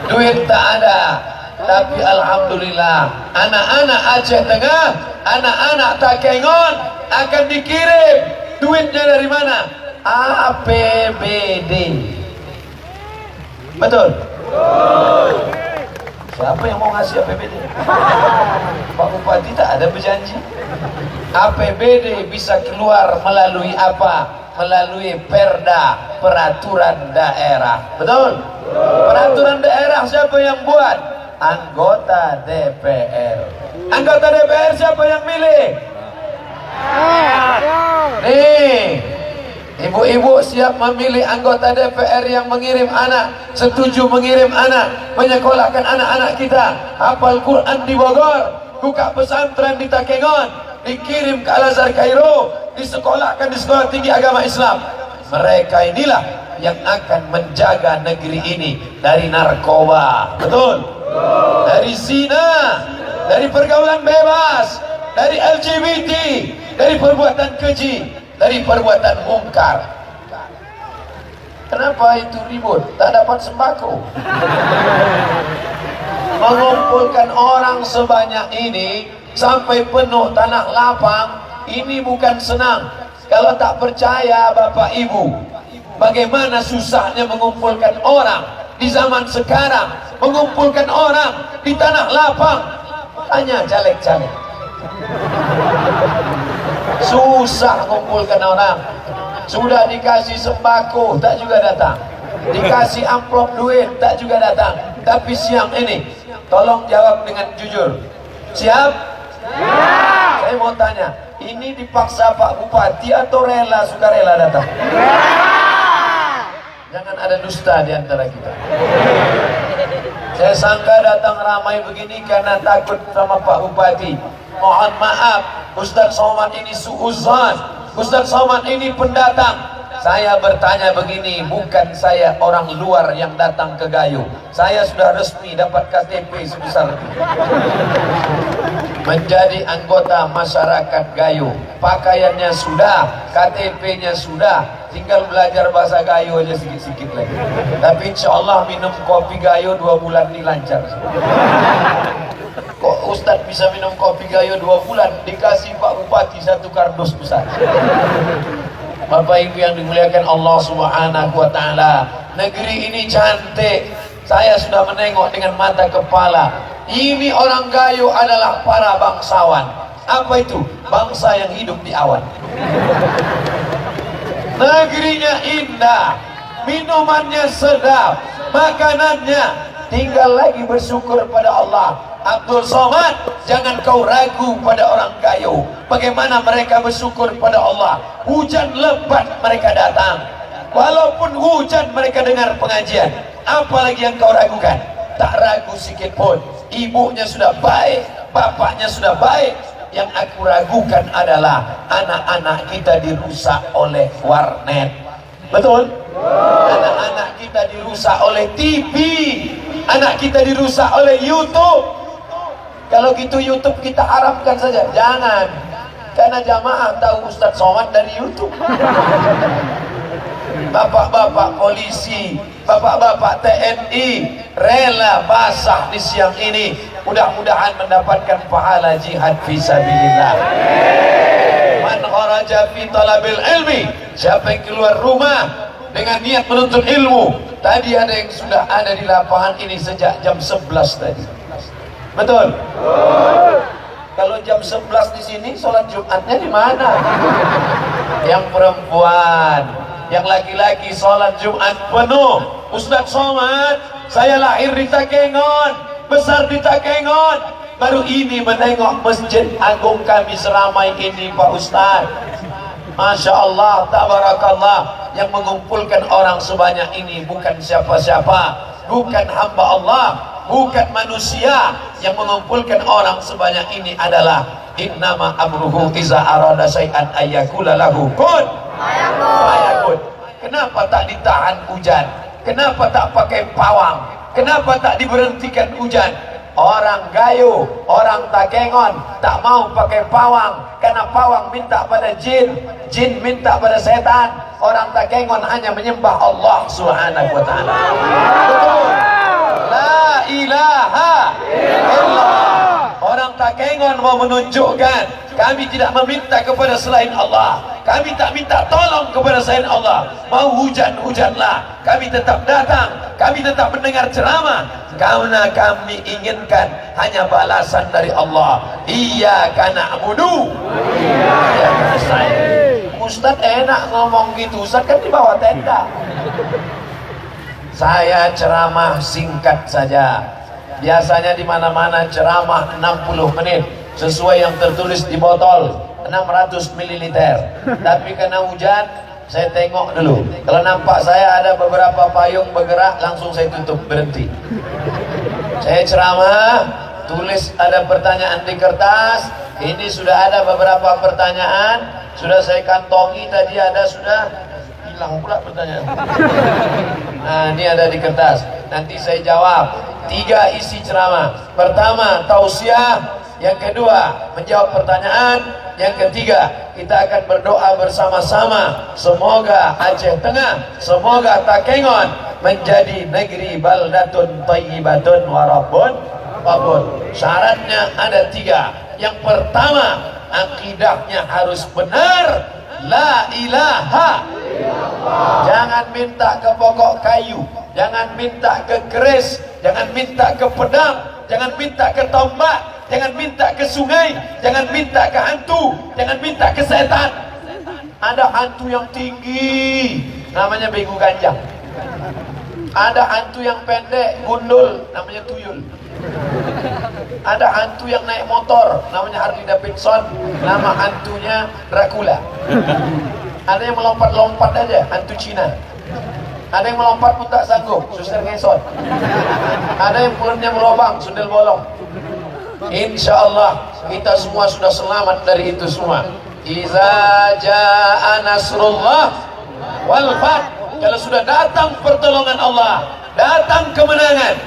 Duit tak ada. Tapi alhamdulillah anak-anak Aceh Tengah, anak-anak Takengon akan dikirim. Duitnya dari mana? APBD. Betul? Siapa yang mau ngasih APBD? Pak Bupati tak ada berjanji. APBD bisa keluar melalui apa? Melalui perda, peraturan daerah. Betul? Peraturan daerah siapa yang buat? Anggota DPR. Anggota DPR siapa yang milih? Nih, ibu-ibu siap memilih anggota DPR yang mengirim anak, setuju mengirim anak, menyekolahkan anak-anak kita hafal Quran di Bogor, buka pesantren di Takengon, dikirim ke Al-Azhar Kairo, disekolahkan di Sekolah Tinggi Agama Islam. Mereka inilah yang akan menjaga negeri ini dari narkoba. Betul? Dari zina, dari pergaulan bebas, dari LGBT, dari perbuatan keji, dari perbuatan mungkar. Kenapa itu ribut? Tak dapat sembako. Mengumpulkan orang sebanyak ini sampai penuh tanah lapang, ini bukan senang. Kalau tak percaya Bapak Ibu, bagaimana susahnya mengumpulkan orang di zaman sekarang, mengumpulkan orang di tanah lapang. Tanya caleg-caleg, susah mengumpulkan orang. Sudah dikasih sembako tak juga datang, dikasih amplop duit tak juga datang. Tapi siang ini tolong jawab dengan jujur, siap? Ya. Saya mau tanya, ini dipaksa Pak Bupati atau rela sukarela datang? Ya. Jangan ada dusta di antara kita. Saya sangka datang ramai begini karena takut sama Pak Bupati. Mohon maaf, Ustaz Somad ini suuzan, Ustaz Somad ini pendatang. Saya bertanya begini, bukan saya orang luar yang datang ke Gayo. Saya sudah resmi dapat KTP sebesar itu, menjadi anggota masyarakat Gayo. Pakaiannya sudah, KTP-nya sudah, tinggal belajar bahasa Gayo aja sedikit-sedikit lagi. Tapi insya Allah minum kopi Gayo 2 bulan ini lancar. Kok Ustadz bisa minum kopi Gayo 2 bulan, dikasih Pak Bupati 1 kardus besar. Bapak Ibu yang dimuliakan Allah Subhanahu wa Ta'ala, negeri ini cantik. Saya sudah menengok dengan mata kepala. Ini orang Gayo adalah para bangsawan. Apa itu? Bangsa yang hidup di awan. Negerinya indah, minumannya sedap, makanannya, tinggal lagi bersyukur pada Allah. Abdul Somad, jangan kau ragu pada orang Gayo. Bagaimana mereka bersyukur pada Allah. Hujan lebat mereka datang, walaupun hujan mereka dengar pengajian. Apalagi yang kau ragukan? Tak ragu sedikit pun. Ibunya sudah baik, bapaknya sudah baik. Yang aku ragukan adalah anak-anak kita dirusak oleh warnet. Betul? Anak-anak kita dirusak oleh TV, anak kita dirusak oleh YouTube. Kalau gitu YouTube kita haramkan saja. Jangan, karena jamaah tahu Ustadz Somad dari YouTube. Bapak-bapak polisi, bapak-bapak TNI rela basah di siang ini, mudah-mudahan mendapatkan pahala jihad fisabilillah. Man kharaja fi talabil ilmi, siapa yang keluar rumah dengan niat menuntut ilmu. Tadi ada yang sudah ada di lapangan ini sejak jam 11 tadi. Betul? Kalau jam 11 di sini, sholat Jumatnya di mana? Yang perempuan, yang laki-laki sholat Jumat penuh. Ustadz Somad, saya lahir di Takengon, besar di Takengon, baru ini menengok masjid agung kami seramai ini Pak Ustadz. Masya Allah, tabarakallah. Yang mengumpulkan orang sebanyak ini bukan siapa-siapa, bukan hamba Allah, bukan manusia. Yang mengumpulkan orang sebanyak ini adalah innama amruhu iza arada syai'an ayyakula lahu kun fayakun. Kenapa tak ditahan hujan? Kenapa tak pakai pawang? Kenapa tak diberhentikan hujan? Orang Gayo, orang Takengon tak mau pakai pawang karena pawang minta pada jin, jin minta pada setan. Orang Takengon hanya menyembah Allah Subhanahu wa Ta'ala. Betul? La ilaha illallah. Orang Takengon mau menunjukkan kami tidak meminta kepada selain Allah, kami tak minta tolong kepada selain Allah. Mau hujan-hujanlah, kami tetap datang, kami tetap mendengar ceramah, karena kami inginkan hanya balasan dari Allah. Iyyaka na'budu wa iyyaka nasta'in. Ustaz enak ngomong gitu, Ustaz kan di bawah tenda. Saya ceramah singkat saja. Biasanya di mana-mana ceramah 60 menit sesuai yang tertulis di botol 600 ml. Tapi karena hujan, saya tengok dulu. Kalau nampak saya ada beberapa payung bergerak, langsung saya tutup, berhenti. Saya ceramah, tulis ada pertanyaan di kertas. Ini sudah ada beberapa pertanyaan, sudah saya kantongi tadi, ada sudah hilang pula pertanyaan. Nah, ini ada di kertas. Nanti saya jawab. 3 isi ceramah. Pertama, tausiah. Yang kedua, menjawab pertanyaan. Yang ketiga, kita akan berdoa bersama-sama. Semoga Aceh Tengah, semoga Takengon menjadi negeri baldatun thayyibatun warabun wabun. Syaratnya ada 3. Yang pertama, akidahnya harus benar. La ilaha. Jangan minta ke pokok kayu, jangan minta ke keris, jangan minta ke pedang, jangan minta ke tombak, jangan minta ke sungai, jangan minta ke hantu, jangan minta ke setan. Ada hantu yang tinggi, namanya begu ganjang. Ada hantu yang pendek, gundul, namanya tuyul. Ada hantu yang naik motor, namanya Harley Davidson, nama hantunya Dracula. Ada yang melompat-lompat aja, hantu Cina. Ada yang melompat pun tak sanggup, suster ngesot. Ada yang mulutnya melobang, sundel bolong. Insya Allah kita semua sudah selamat dari itu semua. Iza jaa nasrullah wal fath. Kalau sudah datang pertolongan Allah, datang kemenangan.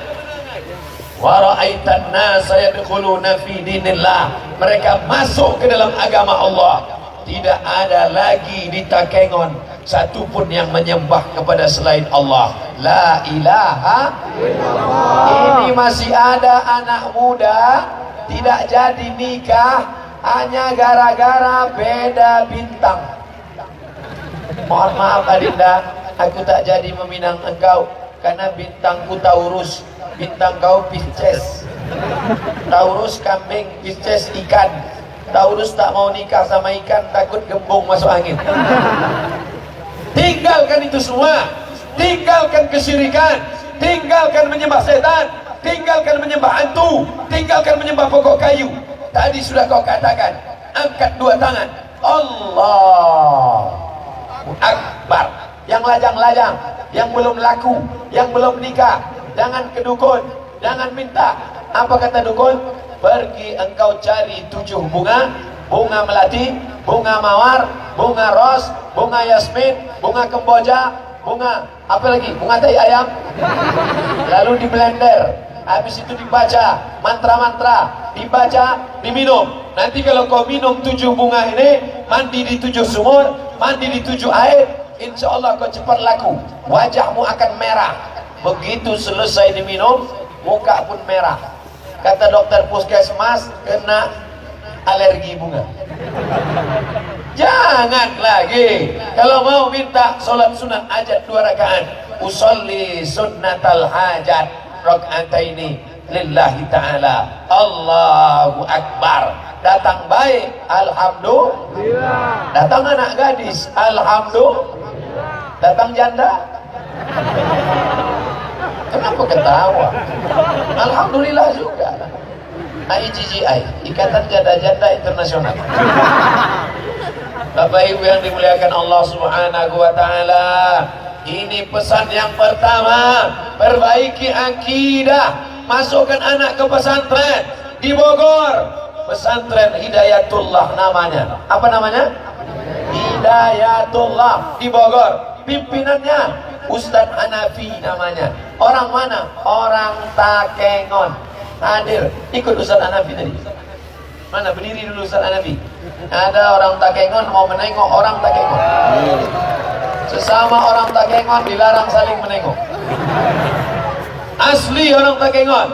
Wa ra'aitan nasa yadkhuluna fi dinillah. Mereka masuk ke dalam agama Allah. Tidak ada lagi di Takengon satupun yang menyembah kepada selain Allah. La ilaha illallah. Ini masih ada anak muda tidak jadi nikah hanya gara-gara beda bintang. Mohon maaf Adinda, aku tak jadi meminang engkau karena bintangku Taurus, bintang kau Pisces. Taurus kambing, Pisces ikan. Taurus tak mau nikah sama ikan, takut gembung masuk angin. Tinggalkan itu semua. Tinggalkan kesyirikan, tinggalkan menyembah setan, tinggalkan menyembah hantu, tinggalkan menyembah pokok kayu. Tadi sudah kau katakan, angkat 2 tangan. Allahu Akbar. Yang lajang-lajang, yang belum laku, yang belum nikah, jangan ke dukun, jangan minta. Apa kata dukun? Pergi engkau cari 7 bunga, bunga melati, bunga mawar, bunga ros, bunga yasmin, bunga kemboja, bunga apa lagi? Bunga tai ayam. Lalu di blender, habis itu dibaca mantra-mantra, dibaca, diminum. Nanti kalau kau minum 7 bunga ini, mandi di 7 sumur, mandi di 7 air, insya Allah kau cepat laku. Wajahmu akan merah. Begitu selesai diminum, muka pun merah. Kata dokter puskesmas, kena alergi bunga. Jangan lagi. Kalau mau minta sholat sunat hajat 2 rakaat, usolli sunnatal hajat rakaataini lillahi ta'ala. Allahu Akbar. Datang baik, alhamdulillah. Datang anak gadis, alhamdulillah. Datang janda, kenapa ketawa? Alhamdulillah juga. IGGI, Ikatan Janda-Janda Internasional. Bapak Ibu yang dimuliakan Allah Subhanahu wa taala, ini pesan yang pertama, perbaiki akidah, masukkan anak ke pesantren di Bogor. Pesantren Hidayatullah namanya. Apa namanya? Hidayatullah di Bogor. Pimpinannya Ustadz Hanafi namanya. Orang mana? Orang Takengon. Hadir, ikut Ustadz Hanafi tadi. Mana berdiri dulu Ustadz Hanafi? Ada orang Takengon mau menengok orang Takengon. Sesama orang Takengon dilarang saling menengok. Asli orang Takengon.